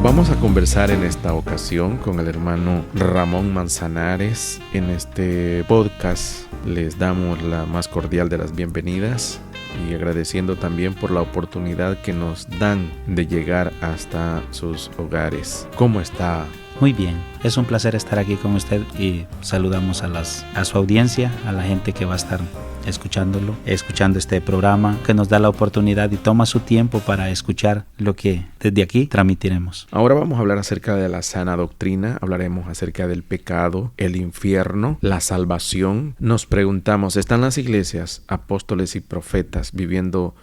Vamos a conversar en esta ocasión con el hermano Ramón Manzanares. En este podcast les damos la más cordial de las bienvenidas y agradeciendo también por la oportunidad que nos dan de llegar hasta sus hogares. ¿Cómo está? Muy bien, es un placer estar aquí con usted y saludamos a su audiencia, a la gente que va a estar escuchando este programa, que nos da la oportunidad y toma su tiempo para escuchar lo que desde aquí transmitiremos. Ahora vamos a hablar acerca de la sana doctrina, hablaremos acerca del pecado, el infierno, la salvación. Nos preguntamos, ¿están las iglesias, apóstoles y profetas viviendo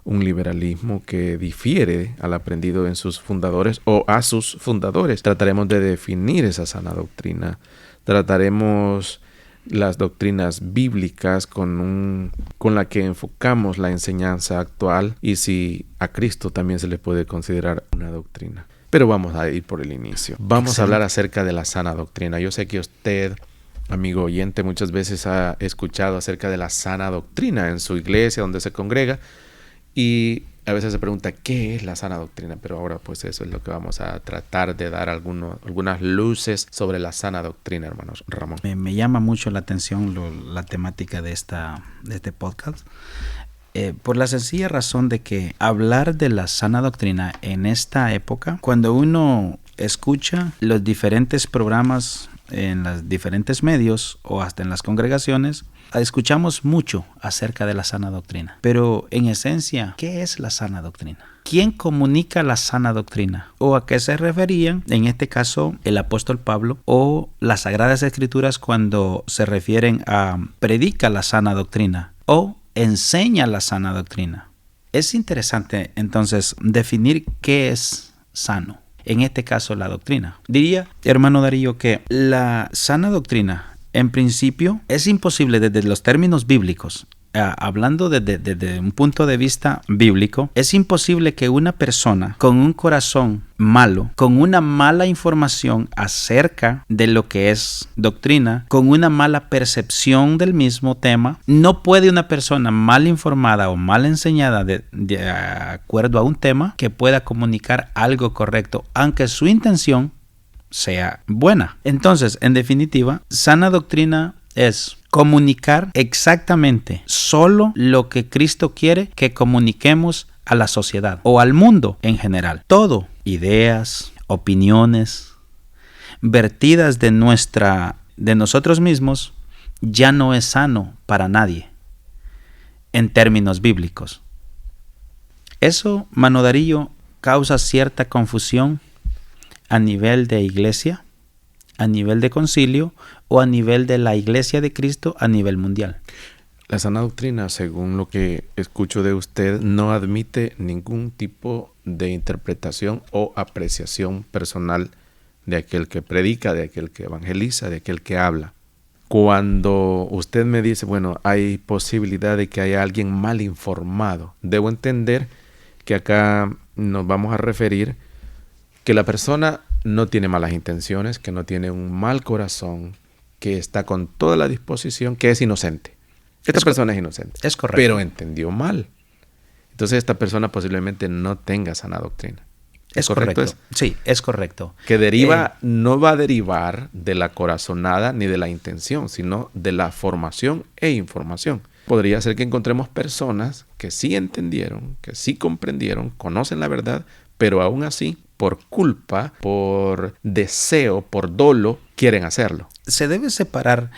un liberalismo que difiere al aprendido en sus fundadores o a sus fundadores? Trataremos de definir esa sana doctrina. Trataremos las doctrinas bíblicas con la que enfocamos la enseñanza actual y si a Cristo también se le puede considerar una doctrina. Pero vamos a ir por el inicio. Vamos a hablar acerca de la sana doctrina. Yo sé que usted, amigo oyente, muchas veces ha escuchado acerca de la sana doctrina en su iglesia donde se congrega y a veces se pregunta ¿qué es la sana doctrina? Pero ahora pues eso es lo que vamos a tratar de dar algunas luces sobre la sana doctrina, hermanos Ramón. Me llama mucho la atención la temática de este podcast por la sencilla razón de que hablar de la sana doctrina en esta época, cuando uno escucha los diferentes programas en los diferentes medios o hasta en las congregaciones, escuchamos mucho acerca de la sana doctrina. Pero en esencia, ¿qué es la sana doctrina? ¿Quién comunica la sana doctrina? ¿O a qué se referían, en este caso, el apóstol Pablo o las Sagradas Escrituras cuando se refieren a predica la sana doctrina o enseña la sana doctrina? Es interesante entonces definir qué es sano. En este caso, la doctrina. Diría, hermano Darío, que la sana doctrina, en principio, es imposible desde los términos bíblicos, hablando desde un punto de vista bíblico, es imposible que una persona con un corazón malo, con una mala información acerca de lo que es doctrina, con una mala percepción del mismo tema, no puede una persona mal informada o mal enseñada de acuerdo a un tema que pueda comunicar algo correcto, aunque su intención sea buena. Entonces, en definitiva, sana doctrina es comunicar exactamente solo lo que Cristo quiere que comuniquemos a la sociedad o al mundo en general. Todo, ideas, opiniones, vertidas de nosotros mismos, ya no es sano para nadie en términos bíblicos. Eso, mano Darío, causa cierta confusión a nivel de iglesia, a nivel de concilio o a nivel de la iglesia de Cristo a nivel mundial. La sana doctrina, según lo que escucho de usted, no admite ningún tipo de interpretación o apreciación personal de aquel que predica, de aquel que evangeliza, de aquel que habla. Cuando usted me dice, bueno, hay posibilidad de que haya alguien mal informado, debo entender que acá nos vamos a referir que la persona no tiene malas intenciones, que no tiene un mal corazón, que está con toda la disposición, que es inocente. Esta persona es inocente. Es correcto. Pero entendió mal. Entonces esta persona posiblemente no tenga sana doctrina. ¿Es correcto eso? Sí, es correcto. Que no va a derivar de la corazonada ni de la intención, sino de la formación e información. Podría ser que encontremos personas que sí entendieron, que sí comprendieron, conocen la verdad, pero aún así, por culpa, por deseo, por dolo, quieren hacerlo. Se debe separar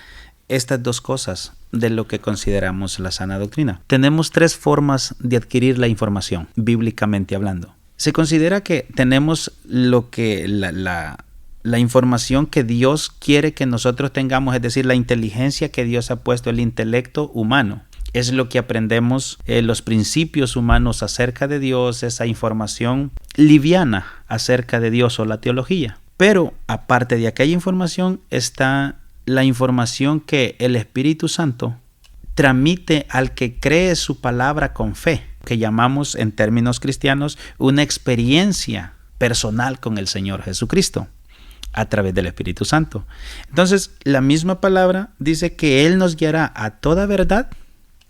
estas dos cosas de lo que consideramos la sana doctrina. Tenemos tres formas de adquirir la información, bíblicamente hablando. Se considera que tenemos lo que la información que Dios quiere que nosotros tengamos, es decir, la inteligencia que Dios ha puesto, el intelecto humano. Es lo que aprendemos, los principios humanos acerca de Dios, esa información liviana acerca de Dios o la teología. Pero aparte de aquella información está la información que el Espíritu Santo transmite al que cree su palabra con fe, que llamamos en términos cristianos una experiencia personal con el Señor Jesucristo a través del Espíritu Santo. Entonces, la misma palabra dice que Él nos guiará a toda verdad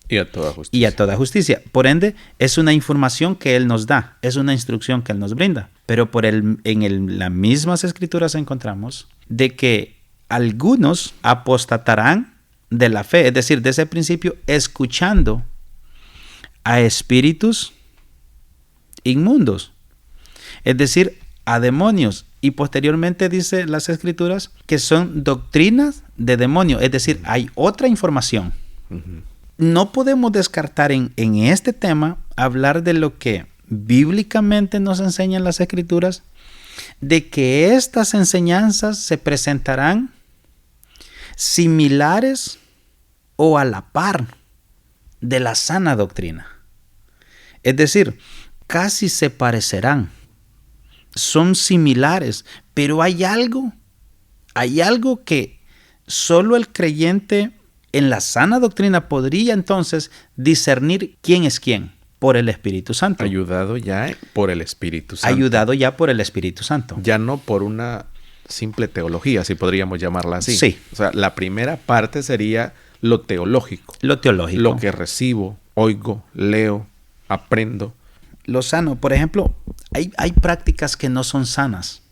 y a toda justicia. Y a toda justicia. Por ende, es una información que Él nos da, es una instrucción que Él nos brinda. Pero las mismas escrituras encontramos de que algunos apostatarán de la fe, es decir, de ese principio, escuchando a espíritus inmundos, es decir, a demonios. Y posteriormente dice las escrituras que son doctrinas de demonios, es decir, hay otra información. No podemos descartar en este tema hablar de lo que bíblicamente nos enseñan las escrituras, de que estas enseñanzas se presentarán similares o a la par de la sana doctrina. Es decir, casi se parecerán, son similares, pero hay algo que solo el creyente en la sana doctrina podría entonces discernir quién es quién por el Espíritu Santo. Ayudado ya por el Espíritu Santo. Ayudado ya por el Espíritu Santo. Ya no por una simple teología, si podríamos llamarla así. Sí. O sea, la primera parte sería lo teológico. Lo teológico. Lo que recibo, oigo, leo, aprendo. Lo sano, por ejemplo, hay prácticas que no son sanas.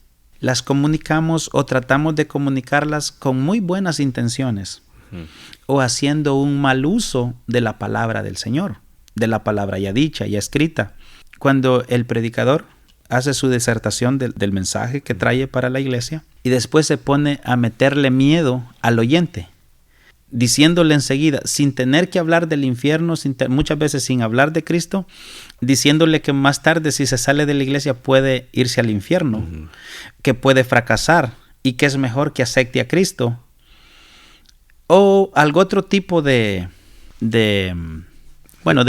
Las comunicamos o tratamos de comunicarlas con muy buenas intenciones o haciendo un mal uso de la palabra del Señor, de la palabra ya dicha, ya escrita. Cuando el predicador hace su disertación del mensaje que trae para la iglesia y después se pone a meterle miedo al oyente, diciéndole enseguida, sin tener que hablar del infierno, muchas veces sin hablar de Cristo, diciéndole que más tarde si se sale de la iglesia puede irse al infierno, que puede fracasar y que es mejor que acepte a Cristo. O algún otro tipo de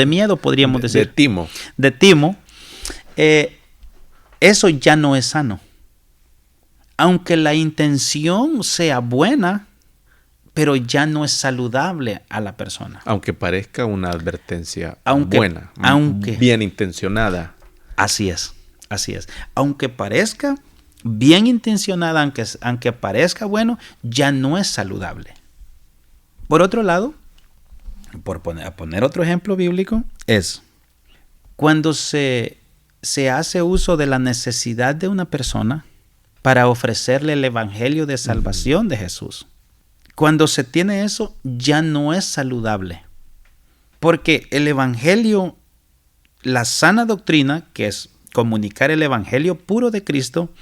miedo, podríamos decir. De timo. Eso ya no es sano. Aunque la intención sea buena, pero ya no es saludable a la persona. Aunque parezca una advertencia buena, bien intencionada. Así es. Aunque parezca bien intencionada, aunque parezca bueno, ya no es saludable. Por otro lado, por poner otro ejemplo bíblico, es cuando se hace uso de la necesidad de una persona para ofrecerle el evangelio de salvación de Jesús. Cuando se tiene eso, ya no es saludable. Porque el evangelio, la sana doctrina, que es comunicar el evangelio puro de Cristo,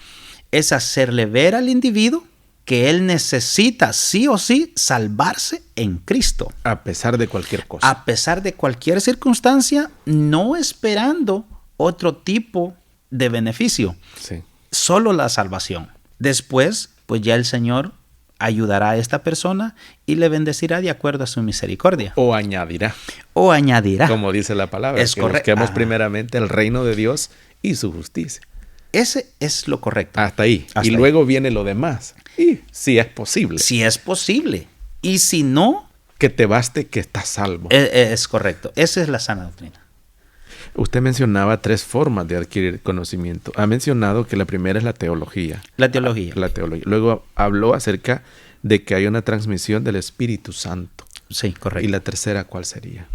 es hacerle ver al individuo que él necesita sí o sí salvarse en Cristo. A pesar de cualquier cosa. A pesar de cualquier circunstancia, no esperando otro tipo de beneficio. Sí. Solo la salvación. Después, pues ya el Señor ayudará a esta persona y le bendecirá de acuerdo a su misericordia. O añadirá. Como dice la palabra. Es correcto. Busquemos primeramente el reino de Dios y su justicia. Ese es lo correcto. Hasta ahí. Luego viene lo demás. Y si es posible. Si es posible. Y si no, que te baste que estás salvo. Es correcto. Esa es la sana doctrina. Usted mencionaba 3 formas de adquirir conocimiento. Ha mencionado que la primera es la teología. La teología. Luego habló acerca de que hay una transmisión del Espíritu Santo. Sí, correcto. ¿Y la tercera cuál sería?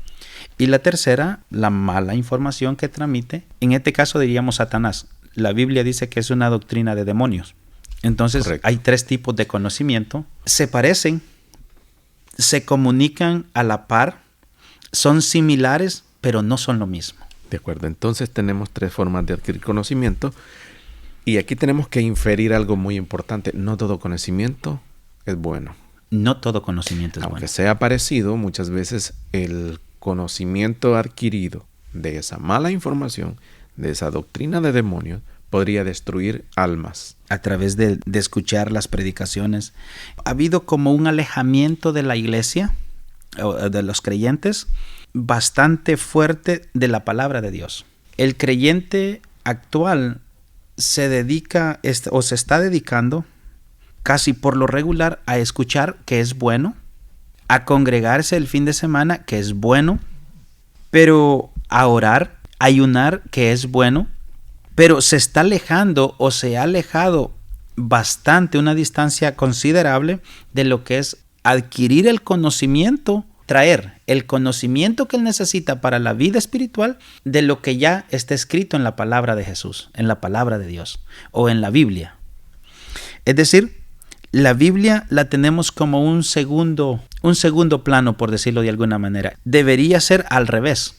Y la tercera, la mala información que transmite. En este caso diríamos Satanás. La Biblia dice que es una doctrina de demonios. Entonces, correcto. Hay 3 tipos de conocimiento. Se parecen, se comunican a la par, son similares, pero no son lo mismo. De acuerdo, entonces tenemos 3 formas de adquirir conocimiento y aquí tenemos que inferir algo muy importante. No todo conocimiento es bueno. No todo conocimiento es bueno. Aunque sea parecido, muchas veces el conocimiento adquirido de esa mala información, de esa doctrina de demonios, podría destruir almas. A través de escuchar las predicaciones, ha habido como un alejamiento de la iglesia, de los creyentes, bastante fuerte de la palabra de Dios. El creyente actual se dedica o se está dedicando casi por lo regular a escuchar que es bueno, a congregarse el fin de semana que es bueno, pero a orar, ayunar que es bueno, pero se está alejando o se ha alejado bastante, una distancia considerable de lo que es adquirir el conocimiento traer el conocimiento que él necesita para la vida espiritual de lo que ya está escrito en la palabra de Jesús, en la palabra de Dios o en la Biblia. Es decir, la Biblia la tenemos como un segundo plano, por decirlo de alguna manera. Debería ser al revés.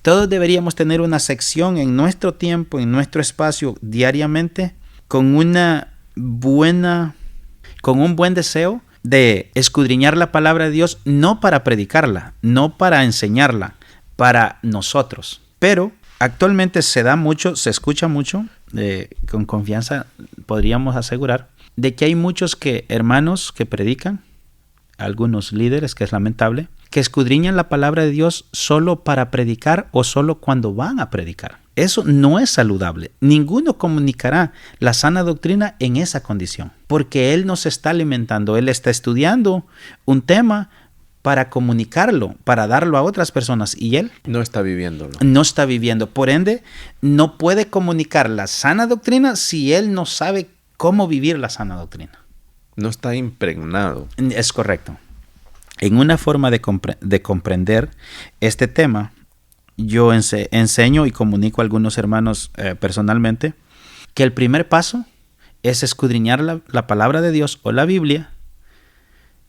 Todos deberíamos tener una sección en nuestro tiempo, en nuestro espacio diariamente, con un buen deseo de escudriñar la palabra de Dios, no para predicarla, no para enseñarla, para nosotros. Pero actualmente se escucha mucho, con confianza podríamos asegurar, de que hay muchos hermanos que predican, algunos líderes, que es lamentable, que escudriñan la palabra de Dios solo para predicar o solo cuando van a predicar. Eso no es saludable. Ninguno comunicará la sana doctrina en esa condición, porque él no se está alimentando, él está estudiando un tema para comunicarlo, para darlo a otras personas, y él no está viviéndolo. No está viviendo. Por ende, no puede comunicar la sana doctrina si él no sabe cómo vivir la sana doctrina. No está impregnado. Es correcto. En una forma de comprender este tema, yo enseño y comunico a algunos hermanos personalmente que el primer paso es escudriñar la palabra de Dios o la Biblia,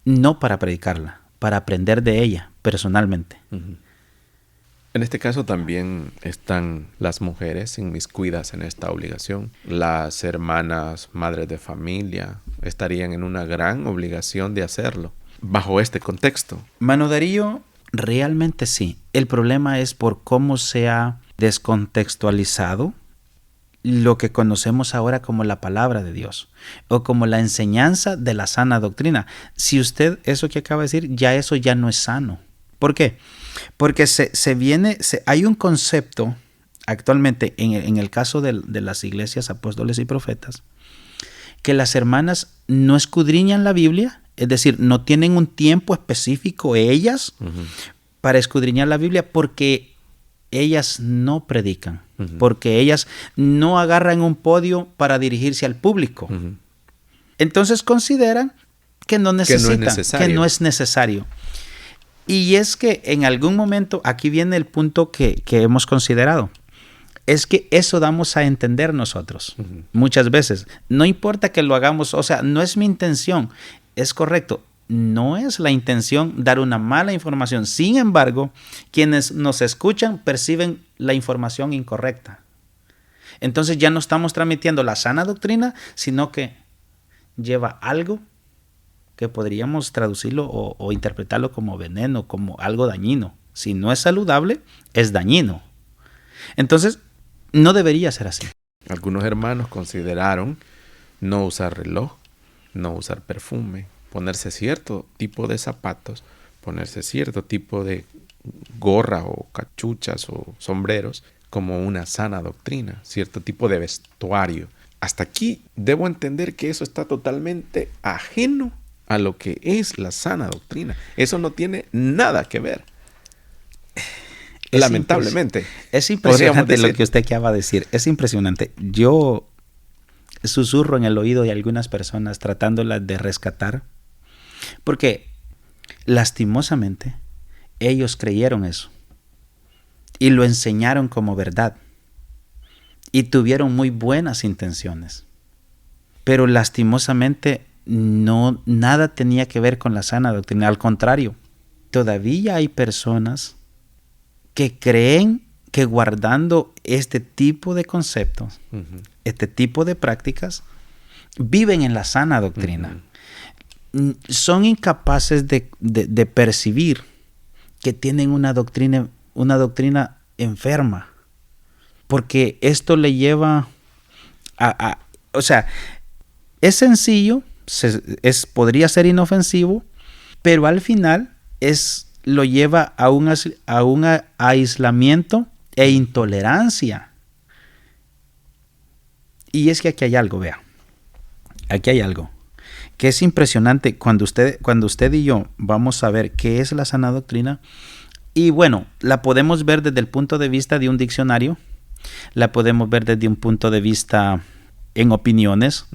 no para predicarla, para aprender de ella personalmente. Uh-huh. En este caso también están las mujeres inmiscuidas en esta obligación. Las hermanas, madres de familia, estarían en una gran obligación de hacerlo bajo este contexto. Mano Darío, realmente sí. El problema es por cómo se ha descontextualizado lo que conocemos ahora como la palabra de Dios o como la enseñanza de la sana doctrina. Si usted eso que acaba de decir, eso ya no es sano. ¿Por qué? Porque hay un concepto actualmente en el caso de las iglesias apóstoles y profetas, que las hermanas no escudriñan la Biblia, es decir, no tienen un tiempo específico ellas para escudriñar la Biblia, porque ellas no predican, porque ellas no agarran un podio para dirigirse al público. Entonces consideran que no necesitan, que no es necesario. Y es que en algún momento, aquí viene el punto que hemos considerado, es que eso damos a entender nosotros muchas veces. No importa que lo hagamos, o sea, no es mi intención, es correcto. No es la intención dar una mala información. Sin embargo, quienes nos escuchan perciben la información incorrecta. Entonces ya no estamos transmitiendo la sana doctrina, sino que lleva algo que podríamos traducirlo o interpretarlo como veneno, como algo dañino. Si no es saludable, es dañino. Entonces, no debería ser así. Algunos hermanos consideraron no usar reloj, no usar perfume, ponerse cierto tipo de zapatos, ponerse cierto tipo de gorra o cachuchas o sombreros como una sana doctrina, cierto tipo de vestuario. Hasta aquí debo entender que eso está totalmente ajeno a lo que es la sana doctrina. Eso no tiene nada que ver. Lamentablemente. Es impresionante lo que usted acaba de decir. Es impresionante. Yo susurro en el oído de algunas personas tratándolas de rescatar, porque lastimosamente ellos creyeron eso y lo enseñaron como verdad y tuvieron muy buenas intenciones, pero lastimosamente nada tenía que ver con la sana doctrina. Al contrario, todavía hay personas que creen que guardando este tipo de conceptos, este tipo de prácticas, viven en la sana doctrina. Son incapaces de percibir que tienen una doctrina enferma, porque esto le lleva o sea, es sencillo, podría ser inofensivo, pero al final lo lleva a un aislamiento e intolerancia. Y es que aquí hay algo, vea. Aquí hay algo que es impresionante cuando usted y yo vamos a ver qué es la sana doctrina. Y bueno, la podemos ver desde el punto de vista de un diccionario, la podemos ver desde un punto de vista en opiniones,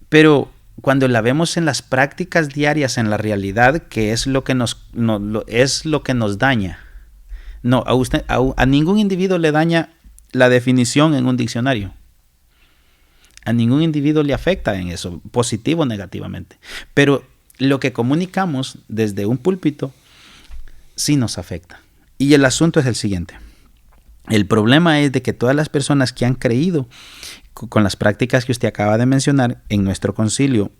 pero cuando la vemos en las prácticas diarias, en la realidad, que es lo que es lo que nos daña. No, a ningún individuo le daña la definición en un diccionario. A ningún individuo le afecta en eso, positivo o negativamente. Pero lo que comunicamos desde un púlpito sí nos afecta. Y el asunto es el siguiente. El problema es de que todas las personas que han creído con las prácticas que usted acaba de mencionar en nuestro concilio,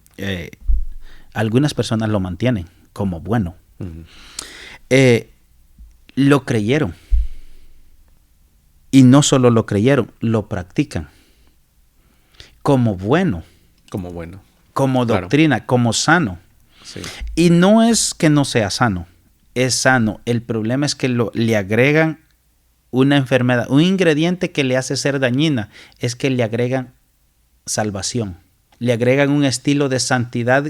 algunas personas lo mantienen como bueno. Uh-huh. Lo creyeron. Y no solo lo creyeron, lo practican. Como bueno. Como bueno. Como doctrina, claro. Como sano. Sí. Y no es que no sea sano, es sano. El problema es que le agregan una enfermedad, un ingrediente que le hace ser dañina, es que le agregan salvación. Le agregan un estilo de santidad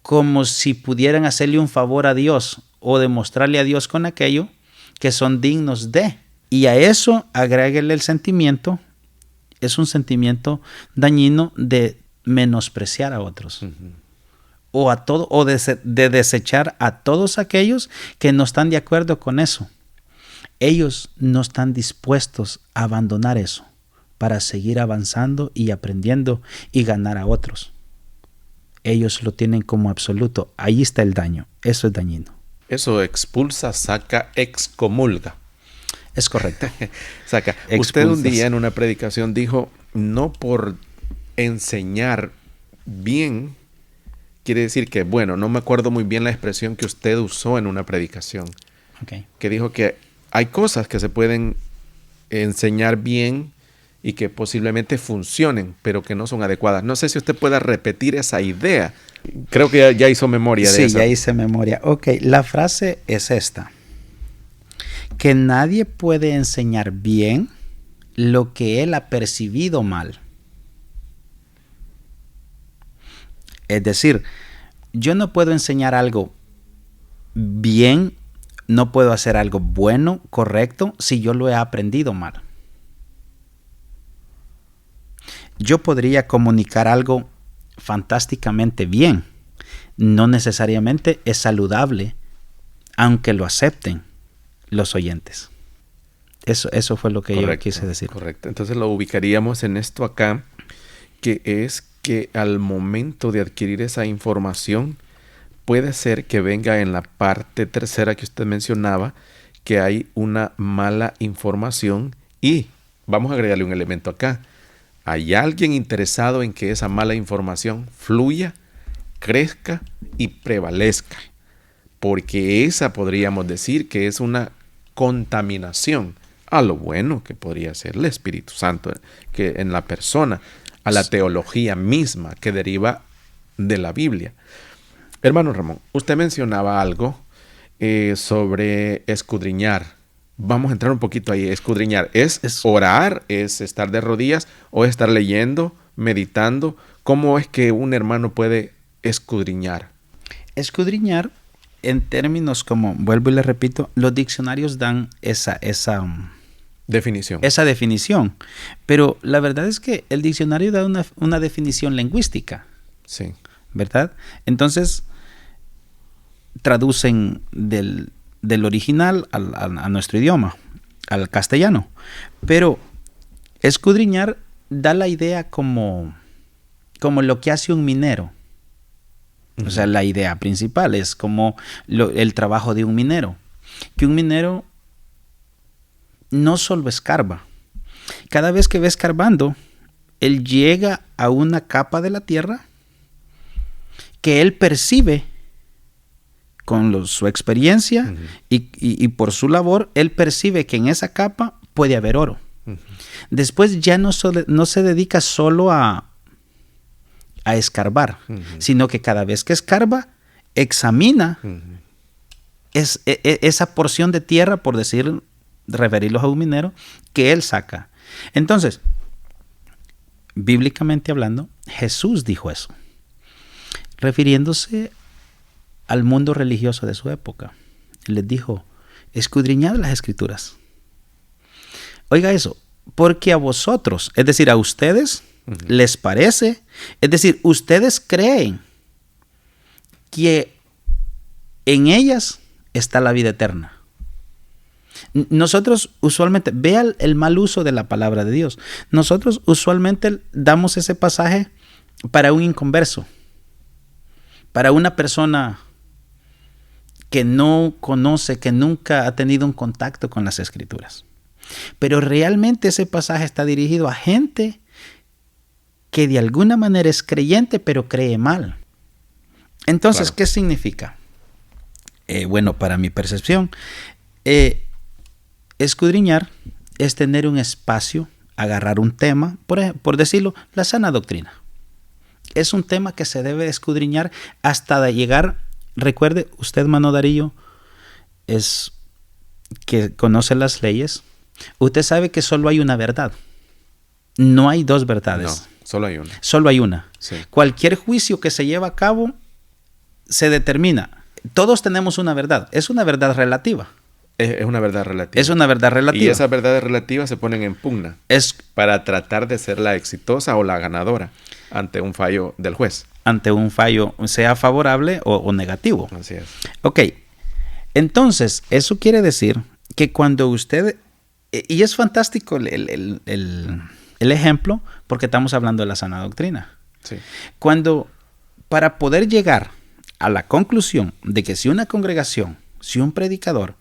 como si pudieran hacerle un favor a Dios o demostrarle a Dios con aquello que son dignos de. Y a eso agréguele el sentimiento, es un sentimiento dañino de menospreciar a otros. Uh-huh. O de desechar a todos aquellos que no están de acuerdo con eso. Ellos no están dispuestos a abandonar eso para seguir avanzando y aprendiendo y ganar a otros. Ellos lo tienen como absoluto. Ahí está el daño. Eso es dañino. Eso expulsa, saca, excomulga. Es correcto. Saca. Expulsas. Usted un día en una predicación dijo, no por enseñar bien, quiere decir que, bueno, no me acuerdo muy bien la expresión que usted usó en una predicación. Okay. Que dijo que hay cosas que se pueden enseñar bien y que posiblemente funcionen, pero que no son adecuadas. No sé si usted pueda repetir esa idea. Creo que ya hizo memoria de eso. Sí, ya hice memoria. Ok, la frase es esta. Que nadie puede enseñar bien lo que él ha percibido mal. Es decir, yo no puedo enseñar algo bien, no puedo hacer algo bueno, correcto, si yo lo he aprendido mal. Yo podría comunicar algo fantásticamente bien. No necesariamente es saludable, aunque lo acepten los oyentes. Eso fue lo que yo quise decir. Correcto. Entonces lo ubicaríamos en esto acá, que es que al momento de adquirir esa información, puede ser que venga en la parte tercera que usted mencionaba, que hay una mala información y vamos a agregarle un elemento acá. Hay alguien interesado en que esa mala información fluya, crezca y prevalezca, porque esa podríamos decir que es una contaminación a lo bueno que podría ser el Espíritu Santo que en la persona, a la teología misma que deriva de la Biblia. Hermano Ramón, usted mencionaba algo sobre escudriñar. Vamos a entrar un poquito ahí. Escudriñar. ¿Es orar? ¿Es estar de rodillas? ¿O estar leyendo, meditando? ¿Cómo es que un hermano puede escudriñar? Escudriñar, en términos como, vuelvo y le repito, los diccionarios dan esa definición. Esa definición. Pero la verdad es que el diccionario da una definición lingüística. Sí. ¿Verdad? Entonces, traducen del original a nuestro idioma, al castellano. Pero escudriñar da la idea como lo que hace un minero. Uh-huh. O sea, la idea principal es como el trabajo de un minero. Que un minero no solo escarba. Cada vez que va escarbando, él llega a una capa de la tierra que él percibe con su experiencia uh-huh. y por su labor, él percibe que en esa capa puede haber oro. Uh-huh. Después ya no se dedica solo a escarbar, uh-huh. sino que cada vez que escarba, examina uh-huh. esa porción de tierra, por referirlos a un minero, que él saca. Entonces, bíblicamente hablando, Jesús dijo eso, refiriéndose al mundo religioso de su época. Les dijo, escudriñad las escrituras. Oiga eso, porque a vosotros, es decir, a ustedes, ¿Les parece? Es decir, ustedes creen que en ellas está la vida eterna. Nosotros usualmente, vea el mal uso de la palabra de Dios. Nosotros usualmente damos ese pasaje para un inconverso, para una persona que no conoce, que nunca ha tenido un contacto con las Escrituras. Pero realmente ese pasaje está dirigido a gente que de alguna manera es creyente, pero cree mal. Entonces, claro. ¿Qué significa? Bueno, para mi percepción, escudriñar es tener un espacio, agarrar un tema, por decirlo, la sana doctrina. Es un tema que se debe escudriñar hasta de llegar. Recuerde, usted, hermano Darío, es que conoce las leyes. Usted sabe que solo hay una verdad. No hay dos verdades. No, solo hay una. Solo hay una. Sí. Cualquier juicio que se lleva a cabo se determina. Todos tenemos una verdad. Es una verdad relativa. Es una verdad relativa. Es una verdad relativa. Y esas verdades relativas se ponen en pugna para tratar de ser la exitosa o la ganadora ante un fallo del juez. Ante un fallo, sea favorable o negativo. Así es. Ok. Entonces, eso quiere decir que cuando usted... Y es fantástico el ejemplo porque estamos hablando de la sana doctrina. Sí. Para poder llegar a la conclusión de que si una congregación, si un predicador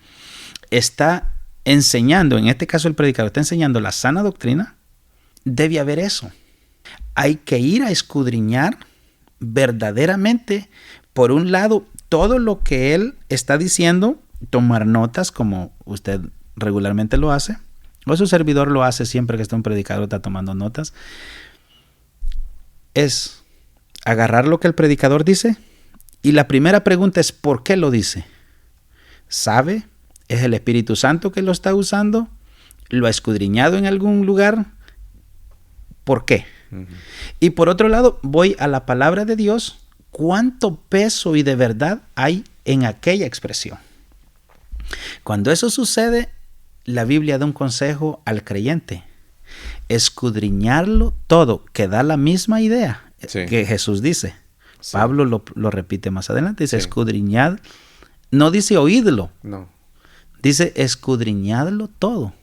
está enseñando, en este caso el predicador está enseñando la sana doctrina, debe haber eso. Hay que ir a escudriñar verdaderamente, por un lado, todo lo que él está diciendo, tomar notas como usted regularmente lo hace, o su servidor lo hace siempre que está un predicador, está tomando notas. Es agarrar lo que el predicador dice y la primera pregunta es ¿por qué lo dice? ¿Sabe? ¿Es el Espíritu Santo que lo está usando? ¿Lo ha escudriñado en algún lugar? ¿Por qué? Uh-huh. Y por otro lado, voy a la palabra de Dios. ¿Cuánto peso y de verdad hay en aquella expresión? Cuando eso sucede, la Biblia da un consejo al creyente. Escudriñarlo todo, que da la misma idea que Jesús dice. Sí. Pablo lo repite más adelante. Dice escudriñad. No dice oídlo. No. Dice escudriñadlo todo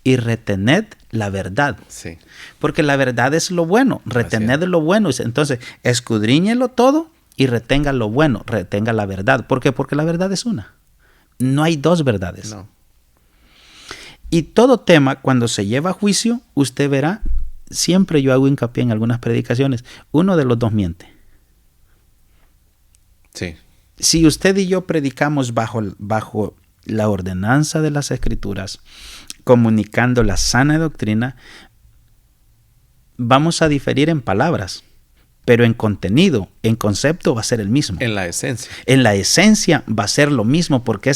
y retened la verdad. Sí. Porque la verdad es lo bueno. Retened lo bueno. Entonces, escudriñelo todo y retenga lo bueno. Retenga la verdad. ¿Por qué? Porque la verdad es una. No hay dos verdades. No. Y todo tema, cuando se lleva a juicio, usted verá, siempre yo hago hincapié en algunas predicaciones, uno de los dos miente. Sí. Si usted y yo predicamos bajo la ordenanza de las Escrituras, comunicando la sana doctrina, vamos a diferir en palabras, pero en contenido, en concepto va a ser el mismo. En la esencia. En la esencia va a ser lo mismo porque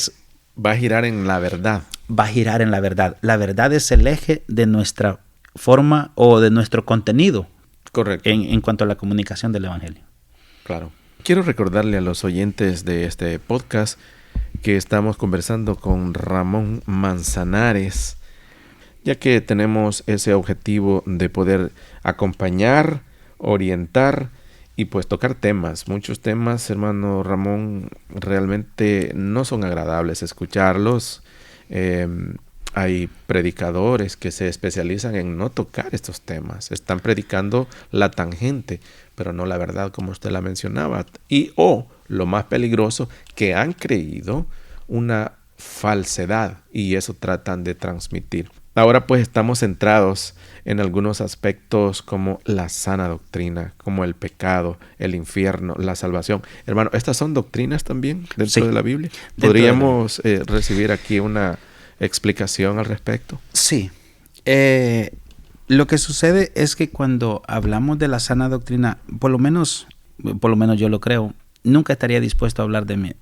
va a girar en la verdad. Va a girar en la verdad. La verdad es el eje de nuestra forma o de nuestro contenido. Correcto. En cuanto a la comunicación del Evangelio. Claro. Quiero recordarle a los oyentes de este podcast que estamos conversando con Ramón Manzanares, ya que tenemos ese objetivo de poder acompañar, orientar y pues tocar temas. Muchos temas, hermano Ramón, realmente no son agradables escucharlos. Hay predicadores que se especializan en no tocar estos temas. Están predicando la tangente, pero no la verdad como usted la mencionaba. Lo más peligroso, que han creído una falsedad y eso tratan de transmitir. Ahora pues estamos centrados en algunos aspectos como la sana doctrina, como el pecado, el infierno, la salvación. Hermano, ¿estas son doctrinas también dentro de la Biblia? ¿Podríamos recibir aquí una explicación al respecto? Sí. Lo que sucede es que cuando hablamos de la sana doctrina, por lo menos yo lo creo, nunca estaría dispuesto a hablar de mi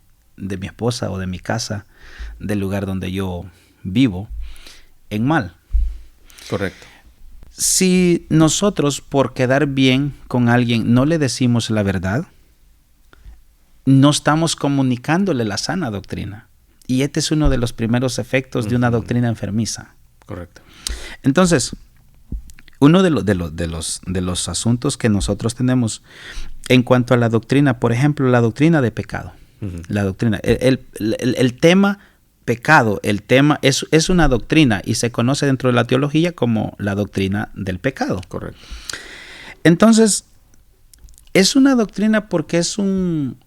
esposa o de mi casa, del lugar donde yo vivo, en mal. Correcto. Si nosotros, por quedar bien con alguien, no le decimos la verdad, no estamos comunicándole la sana doctrina. Y este es uno de los primeros efectos de una doctrina enfermiza. Correcto. Entonces, uno de los asuntos que nosotros tenemos en cuanto a la doctrina, por ejemplo, la doctrina de pecado. La doctrina, el tema pecado, el tema es una doctrina y se conoce dentro de la teología como la doctrina del pecado. Correcto. Entonces, es una doctrina porque es un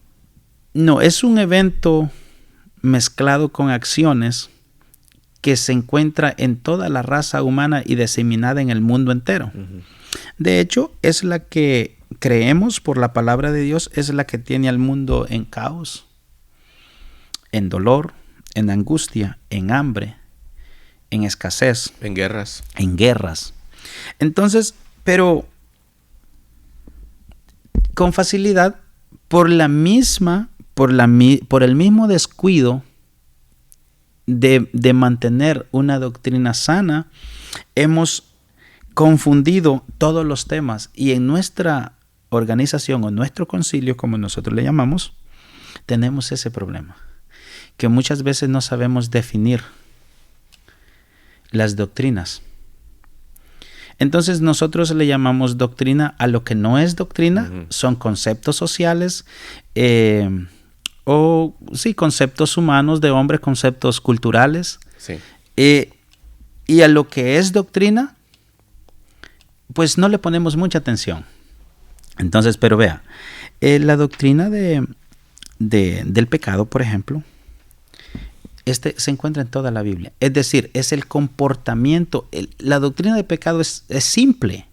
evento mezclado con acciones que se encuentra en toda la raza humana y diseminada en el mundo entero. De hecho, es la que creemos por la palabra de Dios, es la que tiene al mundo en caos, en dolor, en angustia, en hambre, en escasez, en guerras. Entonces, pero con facilidad, por el mismo descuido de mantener una doctrina sana, hemos confundido todos los temas, y en nuestra organización o nuestro concilio, como nosotros le llamamos, tenemos ese problema, que muchas veces no sabemos definir las doctrinas. Entonces nosotros le llamamos doctrina a lo que no es doctrina. Son conceptos sociales, conceptos humanos de hombres, conceptos culturales. Sí. Y a lo que es doctrina, pues no le ponemos mucha atención. Entonces, pero vea, la doctrina del pecado, por ejemplo, se encuentra en toda la Biblia. Es decir, es el comportamiento. La doctrina del pecado es simple,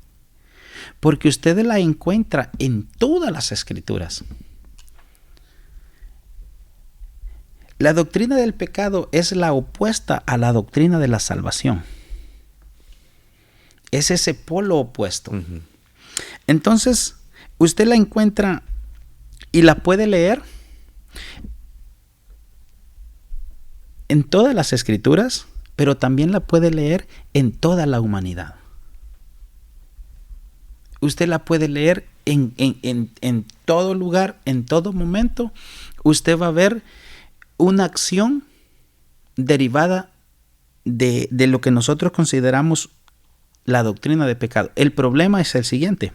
porque usted la encuentra en todas las escrituras. La doctrina del pecado es la opuesta a la doctrina de la salvación. Es ese polo opuesto. Entonces, usted la encuentra y la puede leer en todas las escrituras, pero también la puede leer en toda la humanidad. Usted la puede leer en todo lugar, en todo momento. Usted va a ver una acción derivada de lo que nosotros consideramos la doctrina del pecado. El problema es el siguiente,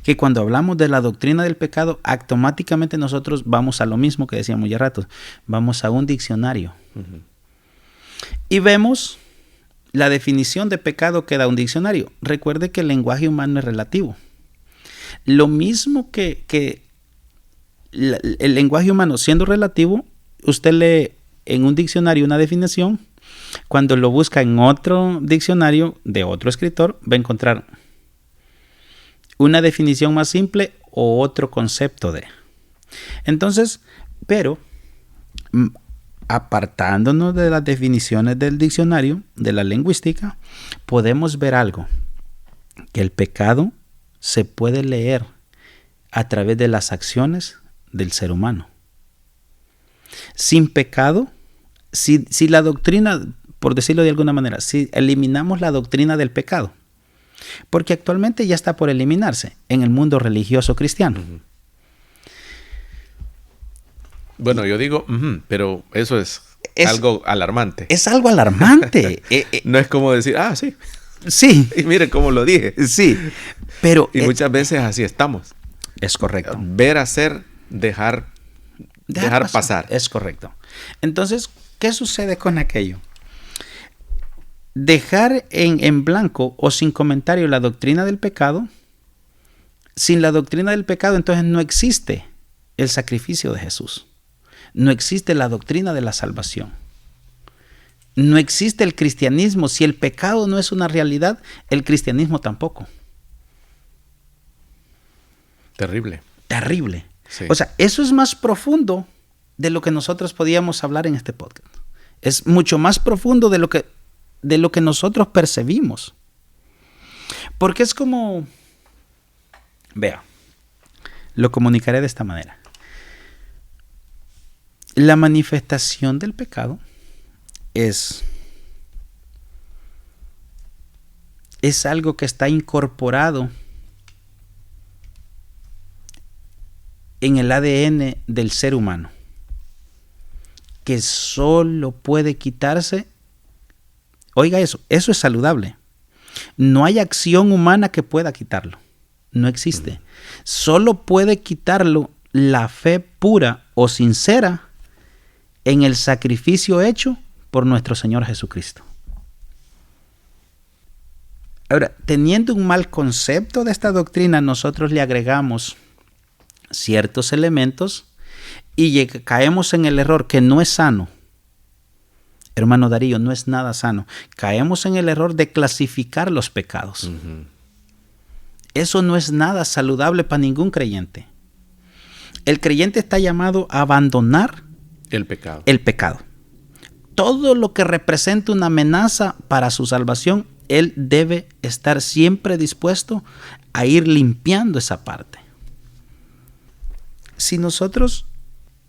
que cuando hablamos de la doctrina del pecado, automáticamente nosotros vamos a lo mismo que decíamos ya rato, vamos a un diccionario. Y vemos la definición de pecado que da un diccionario. Recuerde que el lenguaje humano es relativo. Lo mismo que el lenguaje humano siendo relativo, usted lee en un diccionario una definición, cuando lo busca en otro diccionario de otro escritor, va a encontrar una definición más simple o otro concepto de. Entonces, pero apartándonos de las definiciones del diccionario, de la lingüística, podemos ver algo, que el pecado se puede leer a través de las acciones del ser humano. Sin pecado, si la doctrina, por decirlo de alguna manera, si eliminamos la doctrina del pecado, porque actualmente ya está por eliminarse en el mundo religioso cristiano. Bueno, yo digo, pero eso es algo alarmante. Es algo alarmante. No es como decir, sí. Sí. Y mire cómo lo dije. Sí. Pero y muchas veces así estamos. Es correcto. Ver, hacer, dejar pasar. Es correcto. Entonces, ¿qué sucede con aquello? Dejar en blanco o sin comentario la doctrina del pecado. Sin la doctrina del pecado, entonces no existe el sacrificio de Jesús. No existe la doctrina de la salvación. No existe el cristianismo. Si el pecado no es una realidad, el cristianismo tampoco. Terrible. Terrible. Sí. O sea, eso es más profundo de lo que nosotros podíamos hablar en este podcast. Es mucho más profundo de lo que nosotros percibimos. Porque es como, vea, lo comunicaré de esta manera. La manifestación del pecado es algo que está incorporado en el ADN del ser humano, que solo puede quitarse. Oiga eso es saludable. No hay acción humana que pueda quitarlo. No existe. Solo puede quitarlo la fe pura o sincera en el sacrificio hecho por nuestro Señor Jesucristo. Ahora, teniendo un mal concepto de esta doctrina, nosotros le agregamos ciertos elementos y caemos en el error que no es sano. Hermano Darío, no es nada sano. Caemos en el error de clasificar los pecados. Eso no es nada saludable para ningún creyente. El creyente está llamado a abandonar el pecado. Todo lo que representa una amenaza para su salvación, él debe estar siempre dispuesto a ir limpiando esa parte. Si nosotros,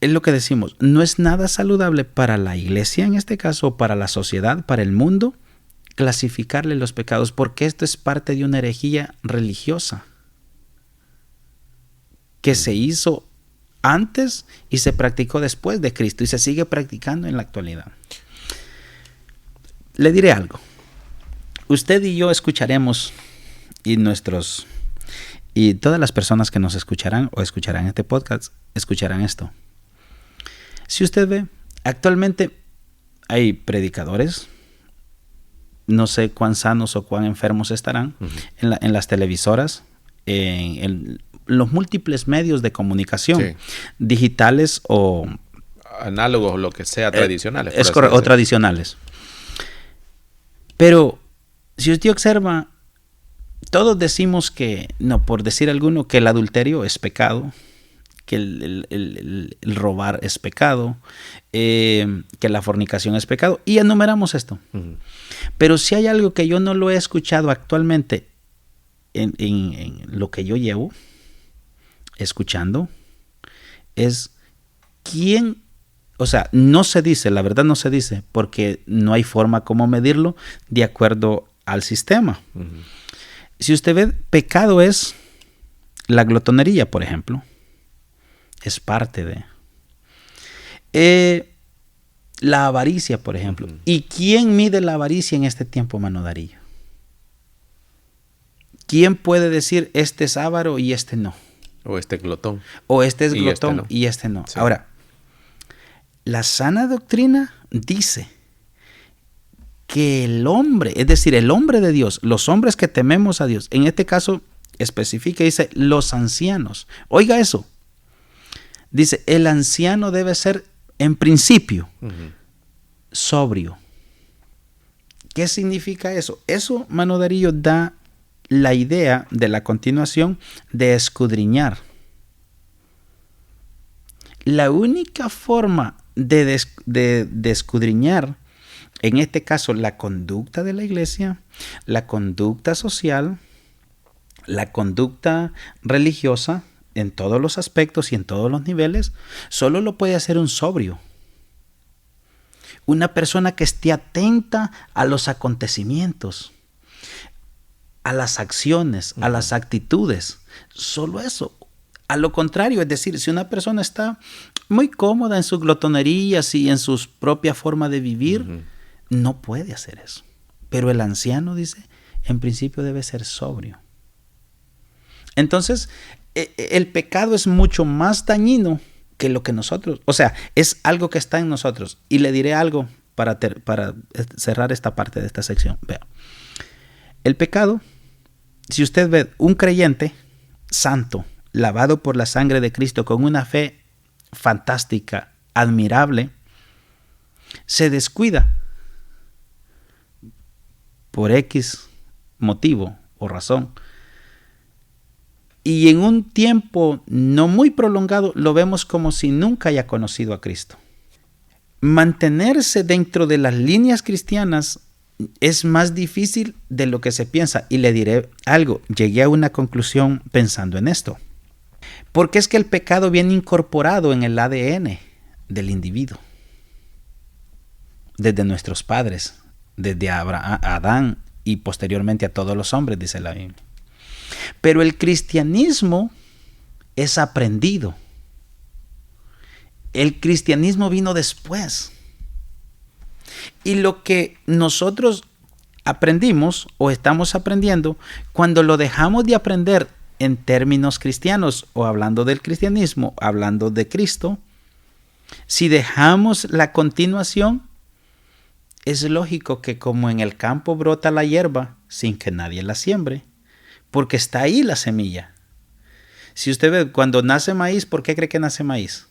es lo que decimos, no es nada saludable para la iglesia en este caso, o para la sociedad, para el mundo, clasificarle los pecados, porque esto es parte de una herejía religiosa que se hizo antes y se practicó después de Cristo y se sigue practicando en la actualidad. Le diré algo. Usted y yo escucharemos y todas las personas que nos escucharán o escucharán este podcast escucharán esto. Si usted ve, actualmente hay predicadores, no sé cuán sanos o cuán enfermos estarán, en las televisoras, en los múltiples medios de comunicación, digitales o análogos, lo que sea, tradicionales. Es correcto, o tradicionales. Pero si usted observa, todos decimos que, no, por decir alguno, que el adulterio es pecado, que el robar es pecado, que la fornicación es pecado, y enumeramos esto. Pero si hay algo que yo no lo he escuchado actualmente en lo que yo llevo escuchando, es quién, o sea, no se dice, la verdad no se dice, porque no hay forma como medirlo de acuerdo al sistema. Si usted ve, pecado es la glotonería, por ejemplo. Es parte de la avaricia, por ejemplo. ¿Y quién mide la avaricia en este tiempo, Mano Darío? ¿Quién puede decir este es avaro y este no? O este glotón. O este es glotón y este no. Sí. Ahora, la sana doctrina dice que el hombre, es decir, el hombre de Dios, los hombres que tememos a Dios, en este caso especifica, dice los ancianos. Oiga eso. Dice, el anciano debe ser, en principio, sobrio. ¿Qué significa eso? Eso, Mano Darío, da la idea de la continuación de escudriñar. La única forma de escudriñar, en este caso, la conducta de la iglesia, la conducta social, la conducta religiosa, en todos los aspectos y en todos los niveles, solo lo puede hacer un sobrio. Una persona que esté atenta a los acontecimientos, a las acciones, a las actitudes. Solo eso. A lo contrario, es decir, si una persona está muy cómoda en sus glotonerías y en su propia forma de vivir, no puede hacer eso. Pero el anciano, dice, en principio debe ser sobrio. Entonces, el pecado es mucho más dañino que lo que nosotros, o sea, es algo que está en nosotros. Y le diré algo para cerrar esta parte de esta sección. Vea, el pecado, si usted ve un creyente santo, lavado por la sangre de Cristo, con una fe fantástica, admirable, se descuida por X motivo o razón, y en un tiempo no muy prolongado lo vemos como si nunca haya conocido a Cristo. Mantenerse dentro de las líneas cristianas es más difícil de lo que se piensa. Y le diré algo, llegué a una conclusión pensando en esto. Porque es que el pecado viene incorporado en el ADN del individuo. Desde nuestros padres, desde Adán y posteriormente a todos los hombres, dice la Biblia. Pero el cristianismo es aprendido. El cristianismo vino después. Y lo que nosotros aprendimos o estamos aprendiendo cuando lo dejamos de aprender en términos cristianos o hablando del cristianismo, hablando de Cristo. Si dejamos la continuación, es lógico que como en el campo brota la hierba sin que nadie la siembre, porque está ahí la semilla. Si usted ve, cuando nace maíz, ¿por qué cree que nace maíz?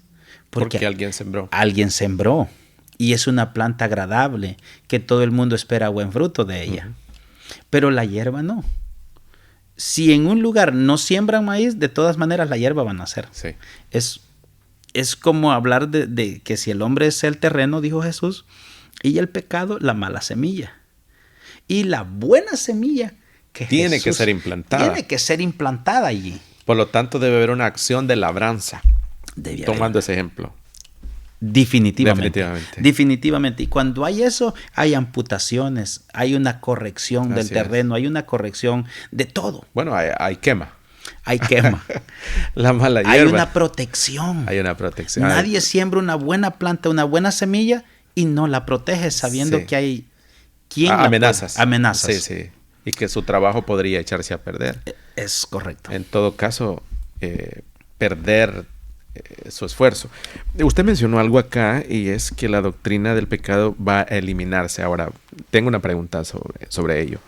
Porque alguien sembró. Alguien sembró. Y es una planta agradable que todo el mundo espera buen fruto de ella. Pero la hierba no. Si en un lugar no siembran maíz, de todas maneras la hierba va a nacer. Sí. Es como hablar de que si el hombre es el terreno, dijo Jesús, y el pecado la mala semilla. Y la buena semilla que tiene que ser implantada. Tiene que ser implantada allí. Por lo tanto, debe haber una acción de labranza. Tomando ese ejemplo. Definitivamente. Y cuando hay eso, hay amputaciones, hay una corrección del terreno, hay una corrección de todo. Bueno, hay quema. Hay quema. La mala hierba. Hay una protección. Nadie siembra una buena planta, una buena semilla y no la protege sabiendo que hay amenazas. Amenazas. Sí. Y que su trabajo podría echarse a perder. Es correcto. En todo caso, perder su esfuerzo. Usted mencionó algo acá y es que la doctrina del pecado va a eliminarse. Ahora, tengo una pregunta sobre ello.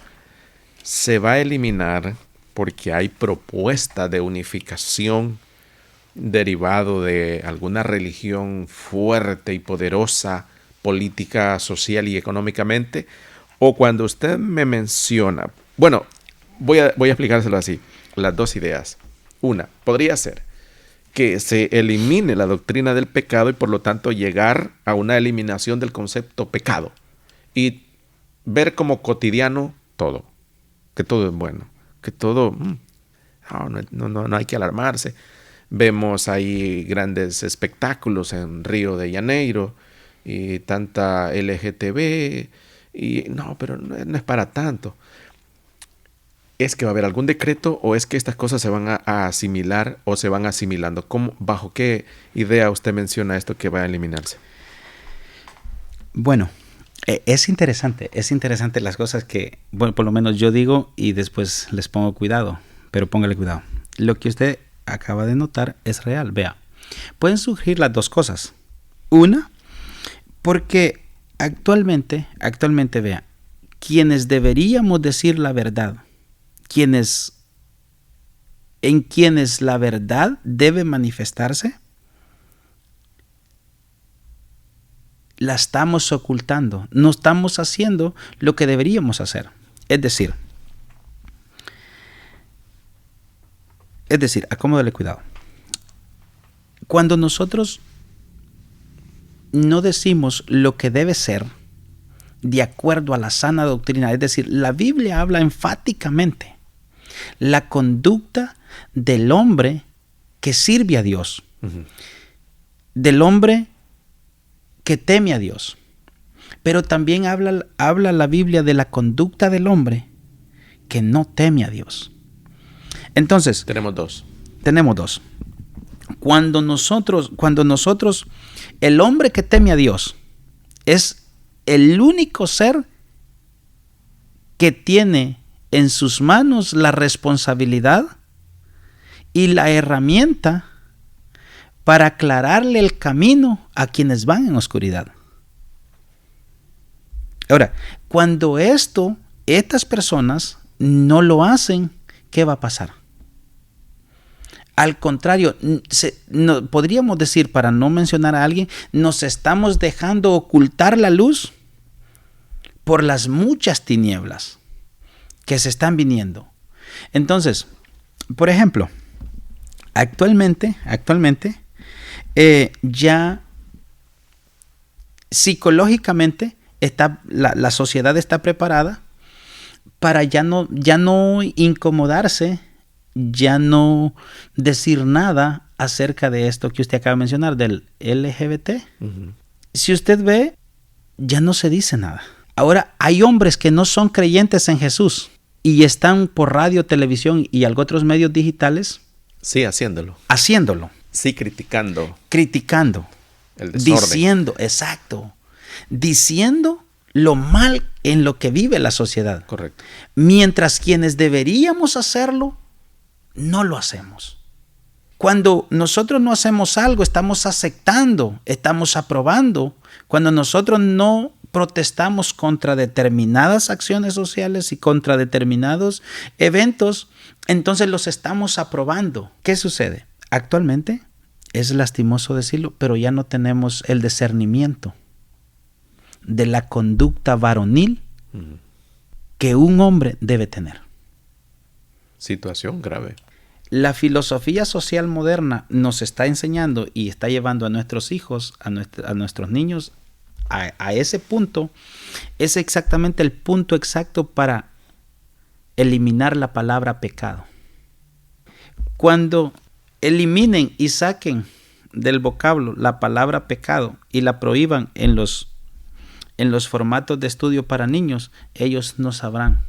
¿Se va a eliminar porque hay propuesta de unificación derivado de alguna religión fuerte y poderosa, política, social y económicamente? O cuando usted me menciona, bueno, voy a explicárselo así, las dos ideas. Una, podría ser que se elimine la doctrina del pecado y por lo tanto llegar a una eliminación del concepto pecado y ver como cotidiano todo, que todo es bueno, que todo, no hay que alarmarse. Vemos ahí grandes espectáculos en Río de Janeiro y tanta LGTB y pero no es para tanto. ¿Es que va a haber algún decreto o es que estas cosas se van a asimilar o se van asimilando? ¿Bajo qué idea usted menciona esto que va a eliminarse? Bueno, es interesante las cosas que, bueno, por lo menos yo digo y después les pongo cuidado, pero póngale cuidado. Lo que usted acaba de notar es real. Vea, pueden surgir las dos cosas. Una, porque actualmente vea, quienes deberíamos decir la verdad, en quienes la verdad debe manifestarse, la estamos ocultando. No estamos haciendo lo que deberíamos hacer. Es decir, acomódale cuidado. Cuando nosotros no decimos lo que debe ser de acuerdo a la sana doctrina, es decir, la Biblia habla enfáticamente la conducta del hombre que sirve a Dios, del hombre que teme a Dios. Pero también habla la Biblia de la conducta del hombre que no teme a Dios. Entonces, tenemos dos. Cuando nosotros, el hombre que teme a Dios es el único ser que tiene en sus manos la responsabilidad y la herramienta para aclararle el camino a quienes van en oscuridad. Ahora, cuando estas personas no lo hacen, ¿qué va a pasar? Al contrario, podríamos decir, para no mencionar a alguien, nos estamos dejando ocultar la luz por las muchas tinieblas que se están viniendo. Entonces, por ejemplo, actualmente ya psicológicamente la sociedad está preparada para ya no incomodarse, ya no decir nada acerca de esto que usted acaba de mencionar, del LGBT. Si usted ve, ya no se dice nada. Ahora, hay hombres que no son creyentes en Jesús y están por radio, televisión y otros medios digitales. Sí, haciéndolo. Sí, criticando. El desorden. Diciendo lo mal en lo que vive la sociedad. Correcto. Mientras quienes deberíamos hacerlo, no lo hacemos. Cuando nosotros no hacemos algo, estamos aceptando, estamos aprobando. Cuando nosotros no protestamos contra determinadas acciones sociales y contra determinados eventos, entonces los estamos aprobando. ¿Qué sucede? Actualmente, es lastimoso decirlo, pero ya no tenemos el discernimiento de la conducta varonil que un hombre debe tener. Situación grave. La filosofía social moderna nos está enseñando y está llevando a nuestros hijos, a nuestros niños, a ese punto. Es exactamente el punto exacto para eliminar la palabra pecado. Cuando eliminen y saquen del vocablo la palabra pecado y la prohíban en los formatos de estudio para niños, ellos no sabrán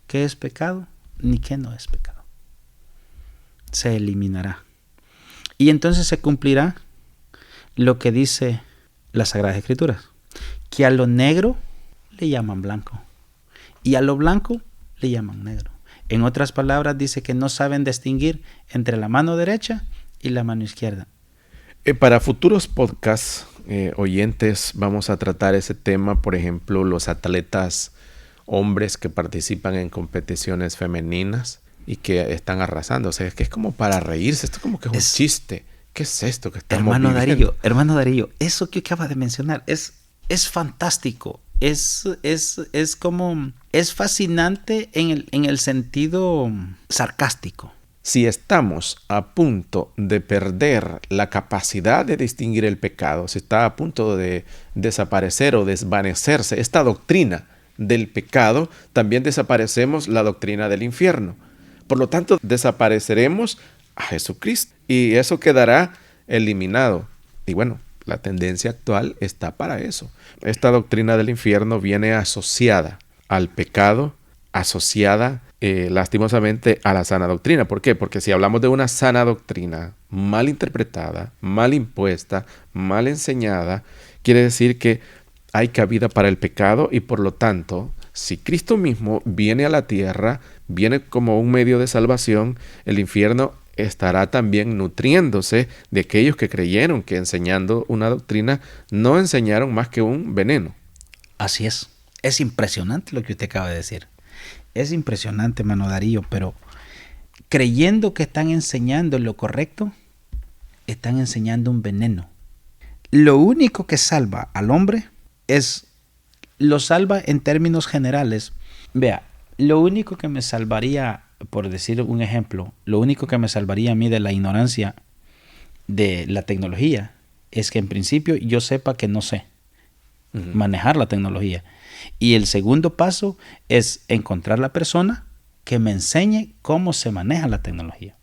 qué es pecado ni qué no es pecado. Se eliminará. Y entonces se cumplirá lo que dice las Sagradas Escrituras, que a lo negro le llaman blanco y a lo blanco le llaman negro. En otras palabras, dice que no saben distinguir entre la mano derecha y la mano izquierda. Para futuros podcasts, oyentes, vamos a tratar ese tema. Por ejemplo, los atletas hombres que participan en competiciones femeninas y que están arrasando. O sea, es que es como para reírse. Esto como que es un chiste. ¿Qué es esto que estamos viviendo? Hermano Darío, eso que acabas de mencionar es fantástico. Es fascinante en el sentido sarcástico. Si estamos a punto de perder la capacidad de distinguir el pecado, si está a punto de desaparecer o desvanecerse esta doctrina del pecado, también desaparecemos la doctrina del infierno. Por lo tanto, desapareceremos a Jesucristo y eso quedará eliminado. Y bueno, la tendencia actual está para eso. Esta doctrina del infierno viene asociada al pecado, asociada lastimosamente a la sana doctrina. ¿Por qué? Porque si hablamos de una sana doctrina mal interpretada, mal impuesta, mal enseñada, quiere decir que hay cabida para el pecado y por lo tanto, si Cristo mismo viene a la tierra, viene como un medio de salvación, el infierno estará también nutriéndose de aquellos que creyeron que enseñando una doctrina no enseñaron más que un veneno. Así es. Es impresionante lo que usted acaba de decir. Es impresionante, hermano Darío, pero creyendo que están enseñando lo correcto, están enseñando un veneno. Lo único que salva al hombre lo salva en términos generales. Vea, lo único que me salvaría, por decir un ejemplo, lo único que me salvaría a mí de la ignorancia de la tecnología es que en principio yo sepa que no sé manejar la tecnología. Y el segundo paso es encontrar la persona que me enseñe cómo se maneja la tecnología.